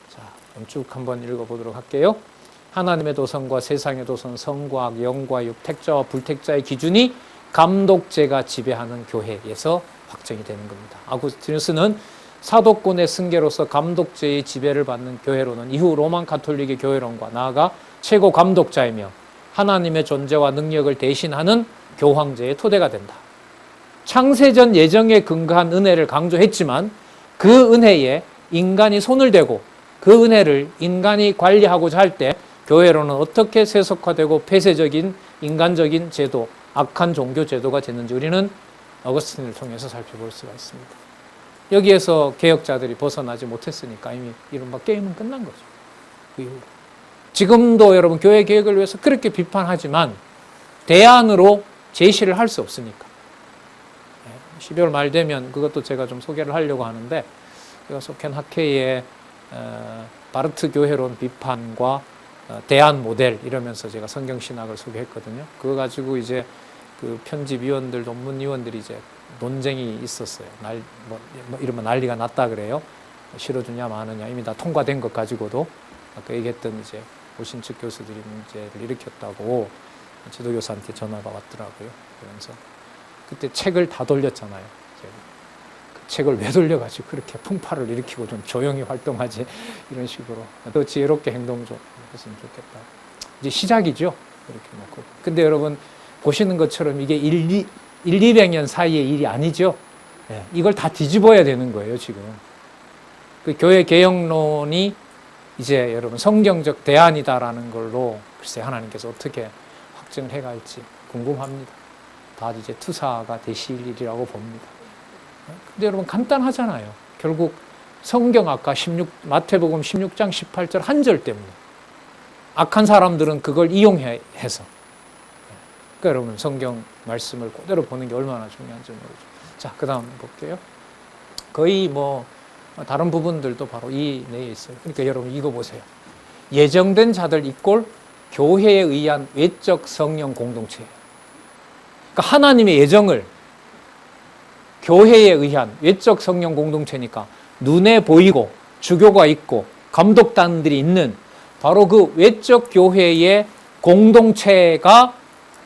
자, 쭉 한번 읽어보도록 할게요. 하나님의 도성과 세상의 도성, 성과학, 영과 육, 택자와 불택자의 기준이 감독제가 지배하는 교회에서 확정이 되는 겁니다. 아구스티누스는 사도권의 승계로서 감독제의 지배를 받는 교회로는 이후 로만 가톨릭의 교회론과 나아가 최고 감독자이며 하나님의 존재와 능력을 대신하는 교황제의 토대가 된다. 창세전 예정에 근거한 은혜를 강조했지만 그 은혜에 인간이 손을 대고 그 은혜를 인간이 관리하고자 할 때 교회로는 어떻게 세속화되고 폐쇄적인 인간적인 제도, 악한 종교 제도가 됐는지 우리는 어거스틴을 통해서 살펴볼 수가 있습니다. 여기에서 개혁자들이 벗어나지 못했으니까 이미 이른바 게임은 끝난 거죠. 그 이후로. 지금도 여러분 교회 개혁을 위해서 그렇게 비판하지만 대안으로 제시를 할 수 없으니까. 12월 말 되면 그것도 제가 좀 소개를 하려고 하는데 제가 속한 학회의 바르트 교회론 비판과 대안 모델 이러면서 제가 성경신학을 소개했거든요. 그거 가지고 이제 그 편집위원들, 논문위원들이 이제 논쟁이 있었어요. 이러면 난리가 났다 그래요. 실어주냐 마느냐 이미 다 통과된 것 가지고도 아까 얘기했던 이제 오신측 교수들이 문제를 일으켰다고 지도교사한테 전화가 왔더라고요. 그러면서 그때 책을 다 돌렸잖아요. 제가. 그 책을 왜 돌려가지고 그렇게 풍파를 일으키고 좀 조용히 활동하지 이런 식으로 더 지혜롭게 행동 좀 했으면 좋겠다. 이제 시작이죠. 이렇게 놓고. 근데 여러분 보시는 것처럼 이게 200년 사이의 일이 아니죠. 네, 이걸 다 뒤집어야 되는 거예요, 지금. 그 교회 개혁론이 이제 여러분 성경적 대안이다라는 걸로 글쎄 하나님께서 어떻게 확증을 해갈지 궁금합니다. 다 이제 투사가 되실 일이라고 봅니다. 근데 여러분 간단하잖아요. 결국 성경 아까 마태복음 16장 18절 한 절 때문에 악한 사람들은 그걸 이용해서 그러니까 여러분 성경 말씀을 그대로 보는 게 얼마나 중요한지 모르죠. 자, 그 다음 볼게요. 거의 뭐 다른 부분들도 바로 이 내에 있어요. 그러니까 여러분 이거 보세요. 예정된 자들 이꼴 교회에 의한 외적 성령 공동체예요. 그러니까 하나님의 예정을 교회에 의한 외적 성령 공동체니까 눈에 보이고 주교가 있고 감독단들이 있는 바로 그 외적 교회의 공동체가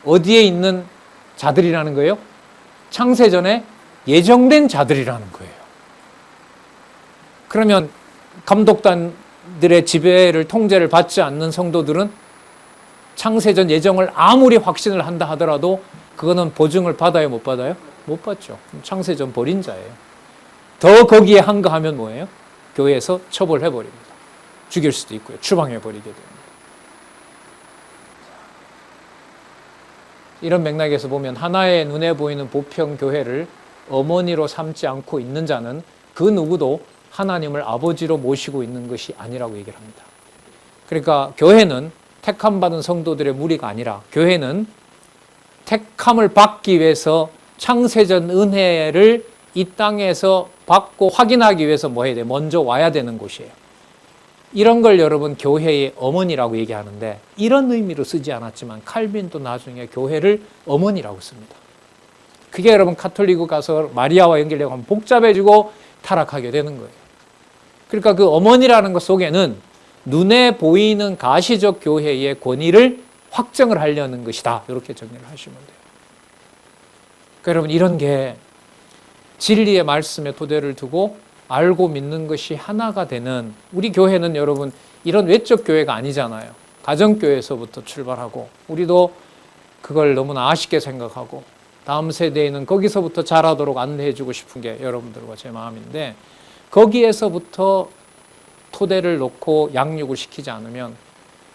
어디에 있는 자들이라는 거예요? 창세전에 예정된 자들이라는 거예요. 그러면 감독단들의 지배를 통제를 받지 않는 성도들은 창세전 예정을 아무리 확신을 한다 하더라도 그거는 보증을 받아요, 못 받아요? 못 받죠. 창세전 버린 자예요. 더 거기에 한거하면 뭐예요? 교회에서 처벌해버립니다. 죽일 수도 있고요. 추방해버리게 됩니다. 이런 맥락에서 보면 하나의 눈에 보이는 보편교회를 어머니로 삼지 않고 있는 자는 그 누구도 하나님을 아버지로 모시고 있는 것이 아니라고 얘기를 합니다. 그러니까 교회는 택함 받은 성도들의 무리가 아니라 교회는 택함을 받기 위해서 창세전 은혜를 이 땅에서 받고 확인하기 위해서 뭐 해야 돼? 먼저 와야 되는 곳이에요. 이런 걸 여러분 교회의 어머니라고 얘기하는데 이런 의미로 쓰지 않았지만 칼빈도 나중에 교회를 어머니라고 씁니다. 그게 여러분 카톨릭에 가서 마리아와 연결되고 하면 복잡해지고 타락하게 되는 거예요. 그러니까 그 어머니라는 것 속에는 눈에 보이는 가시적 교회의 권위를 확정을 하려는 것이다. 이렇게 정리를 하시면 돼요. 그러니까 여러분 이런 게 진리의 말씀에 토대를 두고 알고 믿는 것이 하나가 되는 우리 교회는 여러분 이런 외적 교회가 아니잖아요. 가정교회에서부터 출발하고 우리도 그걸 너무나 아쉽게 생각하고 다음 세대에는 거기서부터 자라도록 안내해주고 싶은 게 여러분들과 제 마음인데 거기에서부터 토대를 놓고 양육을 시키지 않으면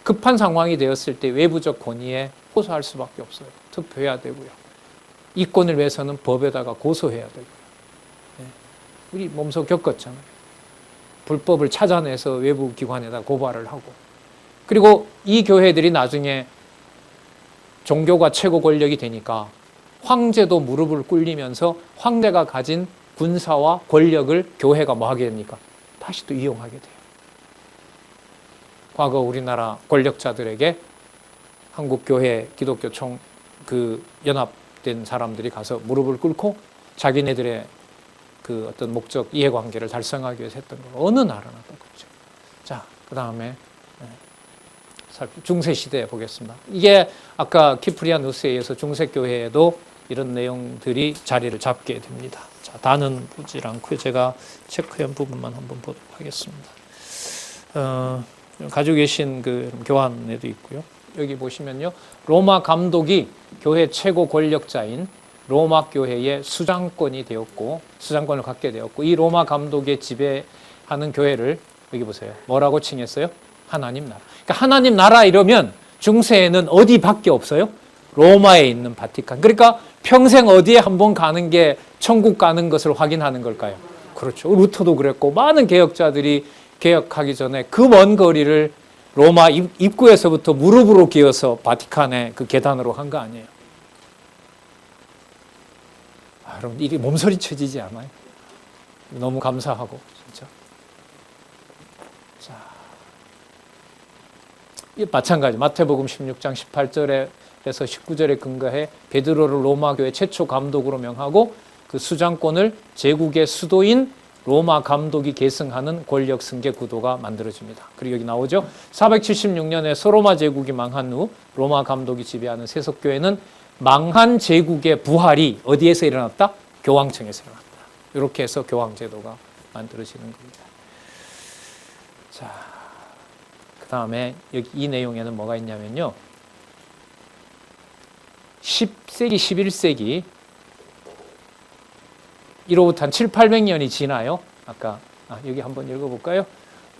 급한 상황이 되었을 때 외부적 권위에 호소할 수밖에 없어요. 투표해야 되고요. 이권을 위해서는 법에다가 고소해야 되고요. 우리 몸소 겪었잖아요. 불법을 찾아내서 외부 기관에다 고발을 하고 그리고 이 교회들이 나중에 종교가 최고 권력이 되니까 황제도 무릎을 꿇리면서 황제가 가진 군사와 권력을 교회가 뭐 하게 됩니까? 다시 또 이용하게 돼요. 과거 우리나라 권력자들에게 한국교회 기독교 연합된 사람들이 가서 무릎을 꿇고 자기네들의 그 어떤 목적 이해관계를 달성하기 위해서 했던 거 어느 나라나 똑같죠. 자, 그 다음에 중세 시대에 보겠습니다. 이게 아까 키프리아누스에 의해서 중세교회에도 이런 내용들이 자리를 잡게 됩니다. 자, 다는 보지 않고요. 제가 체크한 부분만 한번 보도록 하겠습니다. 가지고 계신 그 교환에도 있고요. 여기 보시면요. 로마 감독이 교회 최고 권력자인 로마 교회의 수장권이 되었고 수장권을 갖게 되었고 이 로마 감독의 지배하는 교회를 여기 보세요. 뭐라고 칭했어요? 하나님 나라. 그러니까 하나님 나라 이러면 중세에는 어디밖에 없어요? 로마에 있는 바티칸. 그러니까 평생 어디에 한번 가는 게 천국 가는 것을 확인하는 걸까요? 그렇죠. 루터도 그랬고 많은 개혁자들이 개혁하기 전에 그 먼 거리를 로마 입구에서부터 무릎으로 기어서 바티칸의 그 계단으로 한 거 아니에요. 여러분 이게 몸서리쳐지지 않아요? 너무 감사하고 진짜. 자, 이 마찬가지 마태복음 16장 18절에서 19절에 근거해 베드로를 로마 교회 최초 감독으로 명하고 그 수장권을 제국의 수도인 로마 감독이 계승하는 권력 승계 구도가 만들어집니다. 그리고 여기 나오죠. 476년에 소로마 제국이 망한 후 로마 감독이 지배하는 세속교회는 망한 제국의 부활이 어디에서 일어났다? 교황청에서 일어났다. 이렇게 해서 교황제도가 만들어지는 겁니다. 자, 그 다음에 여기 이 내용에는 뭐가 있냐면요. 10세기, 11세기 이로부터 한 7, 800년이 지나요. 아까 여기 한번 읽어볼까요?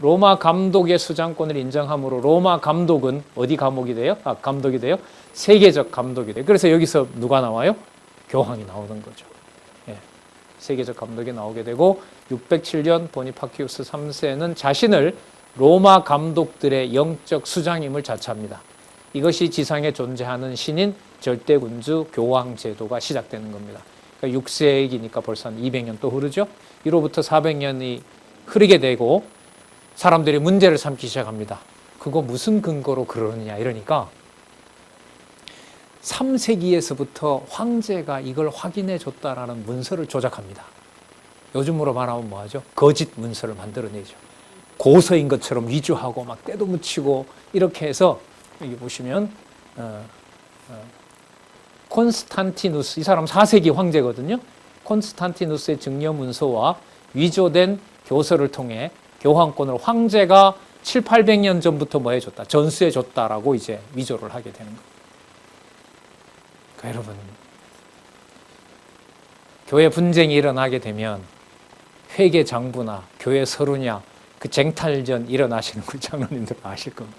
로마 감독의 수장권을 인정함으로 로마 감독은 어디 감독이 돼요? 감독이 돼요? 세계적 감독이 돼요. 그래서 여기서 누가 나와요? 교황이 나오는 거죠. 예, 세계적 감독이 나오게 되고 607년 보니파키우스 3세는 자신을 로마 감독들의 영적 수장임을 자처합니다. 이것이 지상에 존재하는 신인 절대군주 교황 제도가 시작되는 겁니다. 그러니까 6세기니까 벌써 한 200년 또 흐르죠. 이로부터 400년이 흐르게 되고 사람들이 문제를 삼기 시작합니다. 그거 무슨 근거로 그러느냐 이러니까 3세기에서부터 황제가 이걸 확인해 줬다라는 문서를 조작합니다. 요즘으로 말하면 뭐하죠? 거짓 문서를 만들어내죠. 고서인 것처럼 위조하고 막 때도 묻히고 이렇게 해서 여기 보시면 콘스탄티누스, 이 사람 4세기 황제거든요. 콘스탄티누스의 증여 문서와 위조된 교서를 통해 교황권을 황제가 7, 800년 전부터 뭐 해줬다? 전수해줬다라고 이제 위조를 하게 되는 거예요. 그러니까 여러분, 교회 분쟁이 일어나게 되면 회계 장부나 교회 서류냐 그 쟁탈전 일어나시는 그 장로님들 아실 겁니다.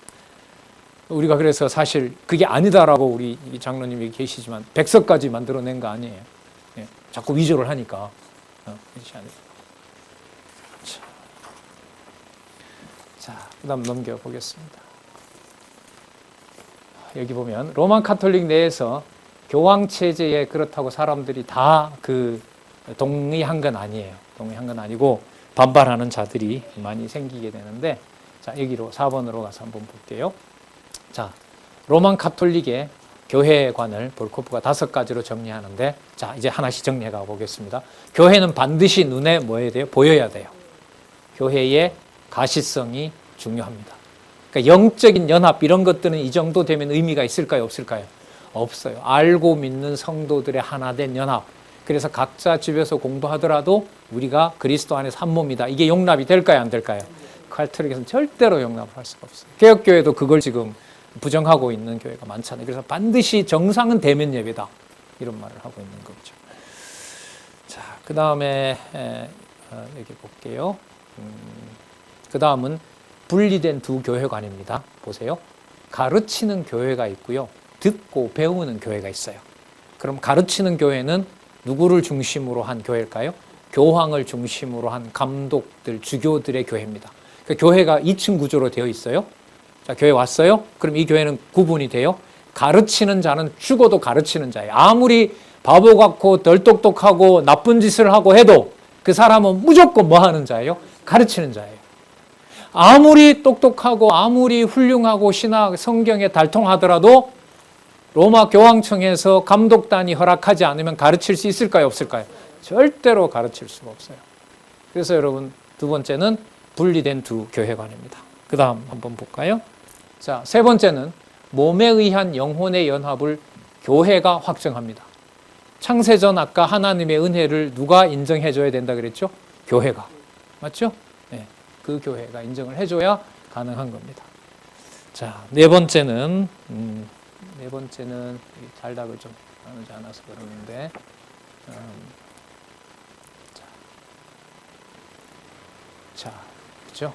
우리가 그래서 사실 그게 아니다라고 우리 장로님이 계시지만 백서까지 만들어낸 거 아니에요. 예, 자꾸 위조를 하니까 그렇지 않아요. 자, 그다음 넘겨보겠습니다. 여기 보면 로만 카톨릭 내에서 교황 체제에 그렇다고 사람들이 다 그 동의한 건 아니에요. 동의한 건 아니고 반발하는 자들이 많이 생기게 되는데, 자, 여기로 4번으로 가서 한번 볼게요. 자, 로만 카톨릭의 교회관을 볼코프가 5가지로 정리하는데, 자, 이제 하나씩 정리해 가 보겠습니다. 교회는 반드시 눈에 뭐 해야 돼요? 보여야 돼요. 교회의 가시성이 중요합니다. 그러니까 영적인 연합 이런 것들은 이 정도 되면 의미가 있을까요? 없을까요? 없어요. 알고 믿는 성도들의 하나된 연합. 그래서 각자 집에서 공부하더라도 우리가 그리스도 안에서 한 몸이다. 이게 용납이 될까요? 안 될까요? 카톨릭에서는 절대로 용납할 수가 없어요. 개혁교회도 그걸 지금 부정하고 있는 교회가 많잖아요. 그래서 반드시 정상은 대면 예배다 이런 말을 하고 있는 거죠. 자, 그 다음에 여기 볼게요. 그 다음은 분리된 두 교회관입니다. 보세요. 가르치는 교회가 있고요. 듣고 배우는 교회가 있어요. 그럼 가르치는 교회는 누구를 중심으로 한 교회일까요? 교황을 중심으로 한 감독들, 주교들의 교회입니다. 그 교회가 2층 구조로 되어 있어요. 자, 교회 왔어요? 그럼 이 교회는 구분이 돼요. 가르치는 자는 죽어도 가르치는 자예요. 아무리 바보 같고 덜 똑똑하고 나쁜 짓을 하고 해도 그 사람은 무조건 뭐 하는 자예요? 가르치는 자예요. 아무리 똑똑하고 아무리 훌륭하고 신학 성경에 달통하더라도 로마 교황청에서 감독단이 허락하지 않으면 가르칠 수 있을까요? 없을까요? 절대로 가르칠 수가 없어요. 그래서 여러분 두 번째는 분리된 두 교회관입니다. 그 다음 한번 볼까요? 자, 세 번째는 몸에 의한 영혼의 연합을 교회가 확정합니다. 창세전 아까 하나님의 은혜를 누가 인정해줘야 된다 그랬죠? 교회가. 맞죠? 네, 그 교회가 인정을 해줘야 가능한 겁니다. 자, 네 번째는 잘답을 좀 나누지 않아서 그러는데 자, 그렇죠?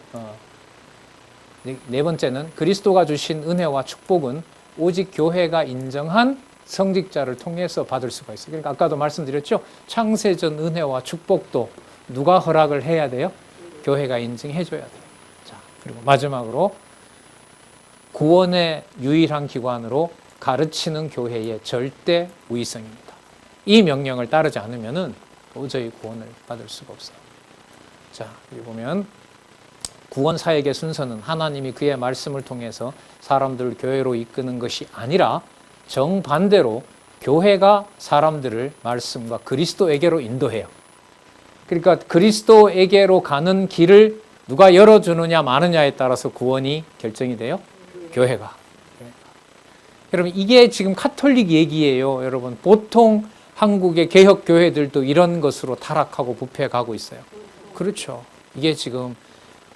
네 번째는 그리스도가 주신 은혜와 축복은 오직 교회가 인정한 성직자를 통해서 받을 수가 있어요. 그러니까 아까도 말씀드렸죠? 창세전 은혜와 축복도 누가 허락을 해야 돼요? 교회가 인정해줘야 돼요. 자, 그리고 마지막으로 구원의 유일한 기관으로 가르치는 교회의 절대 우위성입니다. 이 명령을 따르지 않으면 도저히 구원을 받을 수가 없어요. 자, 여기 보면 구원 사역의 순서는 하나님이 그의 말씀을 통해서 사람들을 교회로 이끄는 것이 아니라 정반대로 교회가 사람들을 말씀과 그리스도에게로 인도해요. 그러니까 그리스도에게로 가는 길을 누가 열어주느냐 마느냐에 따라서 구원이 결정이 돼요. 교회가. 여러분 이게 지금 카톨릭 얘기예요. 여러분 보통 한국의 개혁 교회들도 이런 것으로 타락하고 부패가고 있어요. 그렇죠. 이게 지금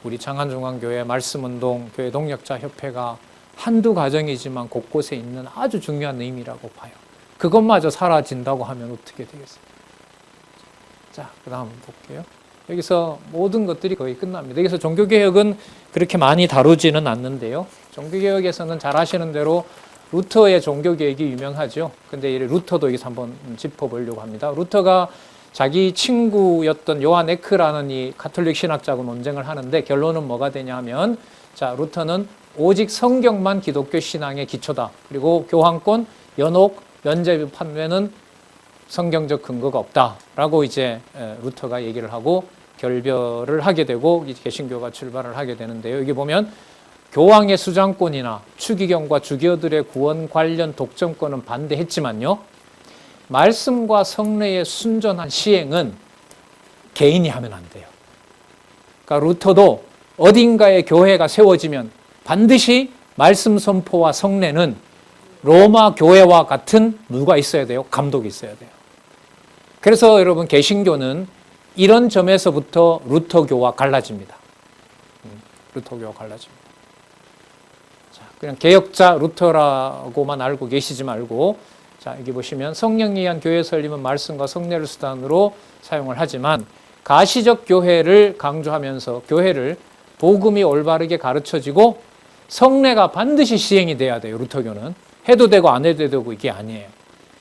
우리 장안중앙교회 말씀운동 교회 동력자 협회가 한두 가정이지만 곳곳에 있는 아주 중요한 의미라고 봐요. 그것마저 사라진다고 하면 어떻게 되겠어요? 자, 그 다음 볼게요. 여기서 모든 것들이 거의 끝납니다. 여기서 종교개혁은 그렇게 많이 다루지는 않는데요. 종교개혁에서는 잘 아시는 대로 루터의 종교개혁이 유명하죠. 근데 이 루터도 여기서 한번 짚어보려고 합니다. 루터가 자기 친구였던 요한 에크라는 이 가톨릭 신학자하고 논쟁을 하는데 결론은 뭐가 되냐면 자, 루터는 오직 성경만 기독교 신앙의 기초다. 그리고 교황권, 연옥, 면죄부 판례는 성경적 근거가 없다라고 이제 루터가 얘기를 하고 결별을 하게 되고 개신교가 출발을 하게 되는데요. 여기 보면 교황의 수장권이나 추기경과 주교들의 구원 관련 독점권은 반대했지만요. 말씀과 성례의 순전한 시행은 개인이 하면 안 돼요. 그러니까 루터도 어딘가에 교회가 세워지면 반드시 말씀 선포와 성례는 로마 교회와 같은 누가 있어야 돼요? 감독이 있어야 돼요. 그래서 여러분 개신교는 이런 점에서부터 루터교와 갈라집니다. 루터교와 갈라집니다. 자, 그냥 개혁자 루터라고만 알고 계시지 말고 자, 여기 보시면 성령에 의한 교회 설립은 말씀과 성례를 수단으로 사용을 하지만 가시적 교회를 강조하면서 교회를 복음이 올바르게 가르쳐지고 성례가 반드시 시행이 돼야 돼요. 루터교는 해도 되고 안 해도 되고 이게 아니에요.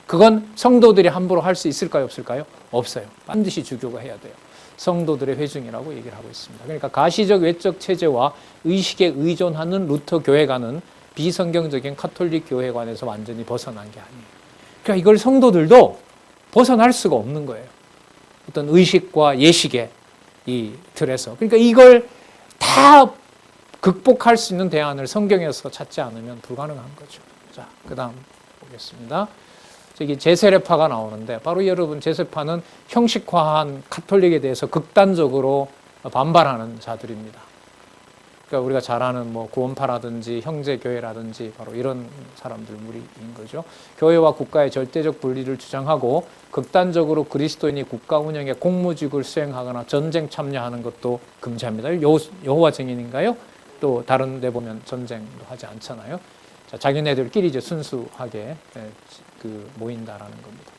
그건 성도들이 함부로 할 수 있을까요? 없을까요? 없어요. 반드시 주교가 해야 돼요. 성도들의 회중이라고 얘기를 하고 있습니다. 그러니까 가시적 외적 체제와 의식에 의존하는 루터 교회관은 비성경적인 카톨릭 교회관에서 완전히 벗어난 게 아니에요. 그러니까 이걸 성도들도 벗어날 수가 없는 거예요. 어떤 의식과 예식의 이 틀에서. 그러니까 이걸 다 극복할 수 있는 대안을 성경에서 찾지 않으면 불가능한 거죠. 자, 그 다음 보겠습니다. 저기 제세례파가 나오는데 바로 여러분 제세파는 형식화한 카톨릭에 대해서 극단적으로 반발하는 자들입니다. 그러니까 우리가 잘 아는 뭐 구원파라든지 형제교회라든지 바로 이런 사람들 무리인 거죠. 교회와 국가의 절대적 분리를 주장하고 극단적으로 그리스도인이 국가 운영에 공무직을 수행하거나 전쟁 참여하는 것도 금지합니다. 여호와 증인인가요? 또 다른 데 보면 전쟁도 하지 않잖아요. 자기네들끼리 이제 순수하게 모인다라는 겁니다.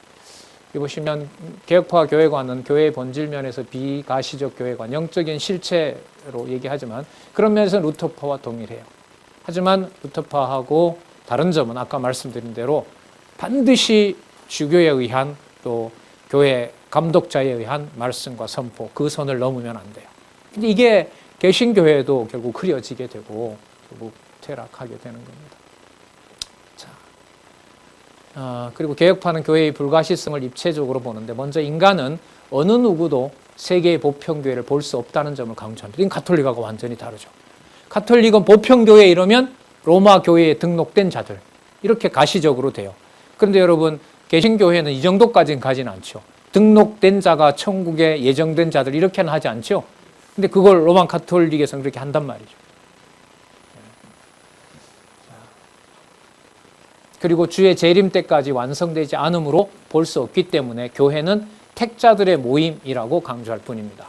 여기 보시면 개혁파 교회관은 교회의 본질 면에서 비가시적 교회관, 영적인 실체로 얘기하지만 그런 면에서 루터파와 동일해요. 하지만 루터파하고 다른 점은 아까 말씀드린 대로 반드시 주교에 의한 또 교회 감독자에 의한 말씀과 선포, 그 선을 넘으면 안 돼요. 근데 이게 개신교회도 결국 흐려지게 되고 결국 퇴락하게 되는 겁니다. 그리고 개혁파는 교회의 불가시성을 입체적으로 보는데 먼저 인간은 어느 누구도 세계의 보편교회를 볼 수 없다는 점을 강조합니다. 이건 가톨릭하고 완전히 다르죠. 가톨릭은 보편교회 이러면 로마 교회에 등록된 자들 이렇게 가시적으로 돼요. 그런데 여러분 개신교회는 이 정도까지는 가지는 않죠. 등록된 자가 천국에 예정된 자들 이렇게는 하지 않죠. 근데 그걸 로마 가톨릭에서는 그렇게 한단 말이죠. 그리고 주의 재림 때까지 완성되지 않으므로 볼 수 없기 때문에 교회는 택자들의 모임이라고 강조할 뿐입니다.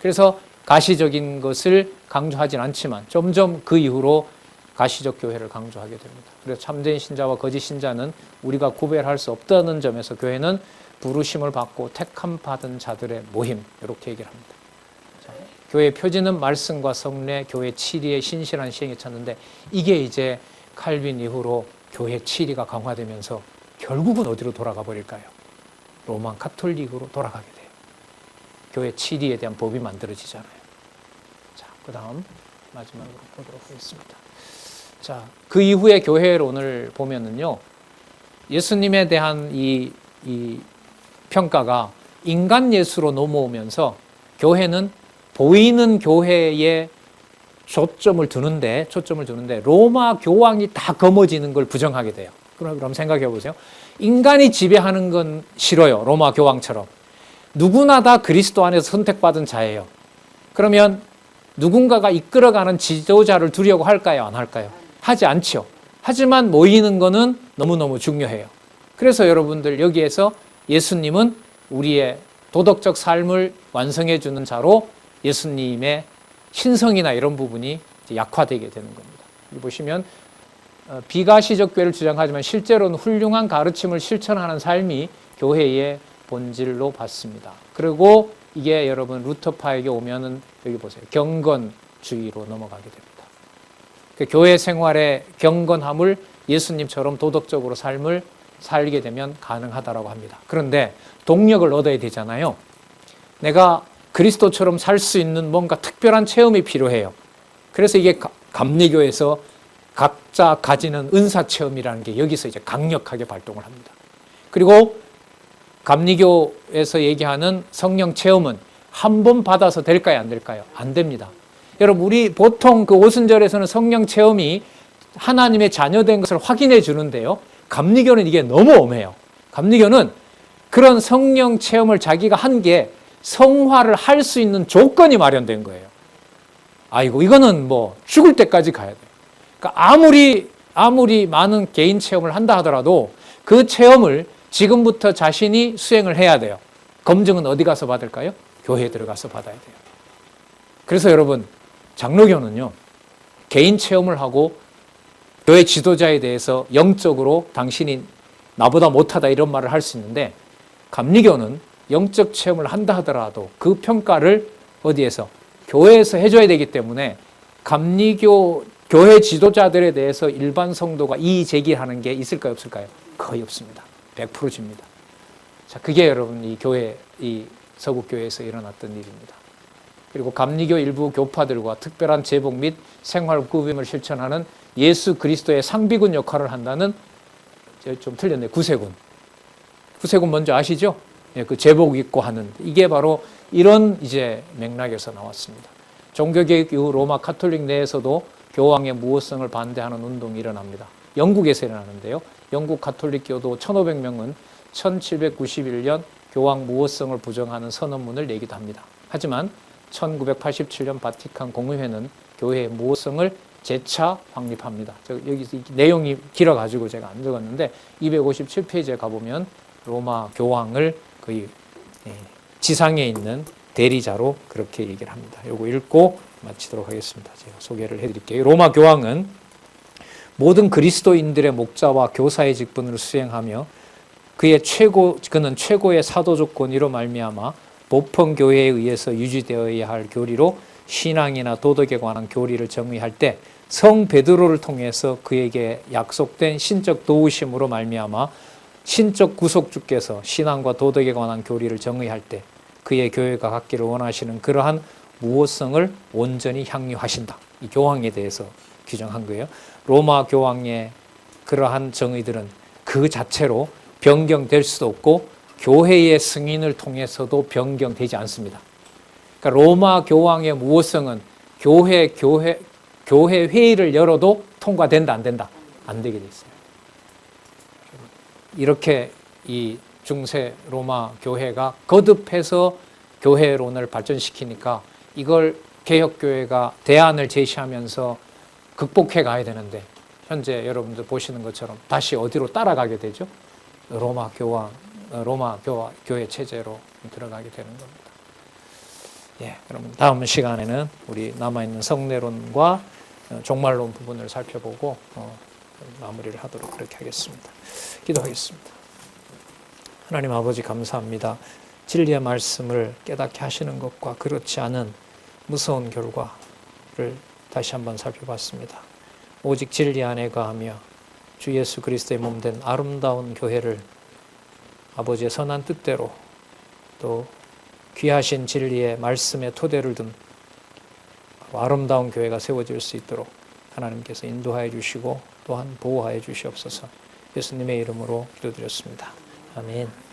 그래서 가시적인 것을 강조하진 않지만 점점 그 이후로 가시적 교회를 강조하게 됩니다. 그래서 참된 신자와 거짓 신자는 우리가 구별할 수 없다는 점에서 교회는 부르심을 받고 택함 받은 자들의 모임 이렇게 얘기를 합니다. 교회의 표지는 말씀과 성례, 교회 치리의 신실한 시행에 찾는데 이게 이제 칼빈 이후로 교회 치리가 강화되면서 결국은 어디로 돌아가 버릴까요? 로마 가톨릭으로 돌아가게 돼요. 교회 치리에 대한 법이 만들어지잖아요. 자, 그 다음 마지막으로 보도록 하겠습니다. 자, 그 이후에 교회론을 보면은요, 예수님에 대한 이 평가가 인간 예수로 넘어오면서 교회는 보이는 교회에 초점을 두는데 로마 교황이 다 거머쥐는 걸 부정하게 돼요. 그럼 생각해 보세요. 인간이 지배하는 건 싫어요. 로마 교황처럼. 누구나 다 그리스도 안에서 선택받은 자예요. 그러면 누군가가 이끌어가는 지도자를 두려고 할까요? 안 할까요? 하지 않죠. 하지만 모이는 거는 너무너무 중요해요. 그래서 여러분들 여기에서 예수님은 우리의 도덕적 삶을 완성해 주는 자로 예수님의 신성이나 이런 부분이 약화되게 되는 겁니다. 여기 보시면 비가시적 교회를 주장하지만 실제로는 훌륭한 가르침을 실천하는 삶이 교회의 본질로 봤습니다. 그리고 이게 여러분 루터파에게 오면은 여기 보세요. 경건주의로 넘어가게 됩니다. 그 교회 생활의 경건함을 예수님처럼 도덕적으로 삶을 살게 되면 가능하다라고 합니다. 그런데 동력을 얻어야 되잖아요. 내가 그리스도처럼 살 수 있는 뭔가 특별한 체험이 필요해요. 그래서 이게 감리교에서 각자 가지는 은사 체험이라는 게 여기서 이제 강력하게 발동을 합니다. 그리고 감리교에서 얘기하는 성령 체험은 한 번 받아서 될까요? 안 될까요? 안 됩니다. 여러분, 우리 보통 그 오순절에서는 성령 체험이 하나님의 자녀된 것을 확인해 주는데요. 감리교는 이게 너무 엄해요. 감리교는 그런 성령 체험을 자기가 한 게 성화를 할 수 있는 조건이 마련된 거예요. 아이고, 이거는 뭐 죽을 때까지 가야 돼요. 그러니까 아무리 많은 개인 체험을 한다 하더라도 그 체험을 지금부터 자신이 수행을 해야 돼요. 검증은 어디 가서 받을까요? 교회에 들어가서 받아야 돼요. 그래서 여러분, 장로교는요, 개인 체험을 하고 교회 지도자에 대해서 영적으로 당신이 나보다 못하다 이런 말을 할 수 있는데, 감리교는 영적 체험을 한다 하더라도 그 평가를 어디에서? 교회에서 해줘야 되기 때문에 감리교 교회 지도자들에 대해서 일반 성도가 이의 제기하는 게 있을까요? 없을까요? 거의 없습니다. 100% 집니다. 자, 그게 여러분 이 서구교회에서 일어났던 일입니다. 그리고 감리교 일부 교파들과 특별한 제복 및 생활 구빔을 실천하는 예수 그리스도의 상비군 역할을 한다는, 좀 틀렸네, 구세군. 구세군 뭔지 아시죠? 예, 그 제복 입고 하는, 이게 바로 이런 이제 맥락에서 나왔습니다. 종교개혁 이후 로마 가톨릭 내에서도 교황의 무호성을 반대하는 운동이 일어납니다. 영국에서 일어나는데요. 영국 가톨릭교도 1500명은 1791년 교황 무호성을 부정하는 선언문을 내기도 합니다. 하지만 1987년 바티칸 공의회는 교회의 무호성을 재차 확립합니다. 여기 내용이 길어가지고 제가 안 적었는데 257페이지에 가보면 로마 교황을 거의 지상에 있는 대리자로 그렇게 얘기를 합니다. 요거 읽고 마치도록 하겠습니다. 제가 소개를 해드릴게요. 로마 교황은 모든 그리스도인들의 목자와 교사의 직분을 수행하며 그는 최고의 사도 조건이로 말미암아 모평 교회에 의해서 유지되어야 할 교리로 신앙이나 도덕에 관한 교리를 정의할 때 성 베드로를 통해서 그에게 약속된 신적 도우심으로 말미암아 신적 구속주께서 신앙과 도덕에 관한 교리를 정의할 때 그의 교회가 갖기를 원하시는 그러한 무호성을 온전히 향유하신다. 이 교황에 대해서 규정한 거예요. 로마 교황의 그러한 정의들은 그 자체로 변경될 수도 없고 교회의 승인을 통해서도 변경되지 않습니다. 그러니까 로마 교황의 무호성은 교회 회의를 열어도 통과된다, 안 된다? 안 되게 돼 있어요. 이렇게 이 중세 로마 교회가 거듭해서 교회론을 발전시키니까 이걸 개혁교회가 대안을 제시하면서 극복해 가야 되는데 현재 여러분들 보시는 것처럼 다시 어디로 따라가게 되죠? 로마 교회 체제로 들어가게 되는 겁니다. 예, 그럼 다음 시간에는 우리 남아있는 성례론과 종말론 부분을 살펴보고 마무리를 하도록 그렇게 하겠습니다. 기도하겠습니다. 하나님 아버지 감사합니다. 진리의 말씀을 깨닫게 하시는 것과 그렇지 않은 무서운 결과를 다시 한번 살펴봤습니다. 오직 진리 안에 거하며 주 예수 그리스도의 몸된 아름다운 교회를 아버지의 선한 뜻대로 또 귀하신 진리의 말씀의 토대를 둔 아름다운 교회가 세워질 수 있도록 하나님께서 인도하여 주시고 또한 보호하여 주시옵소서. 예수님의 이름으로 기도드렸습니다. 아멘.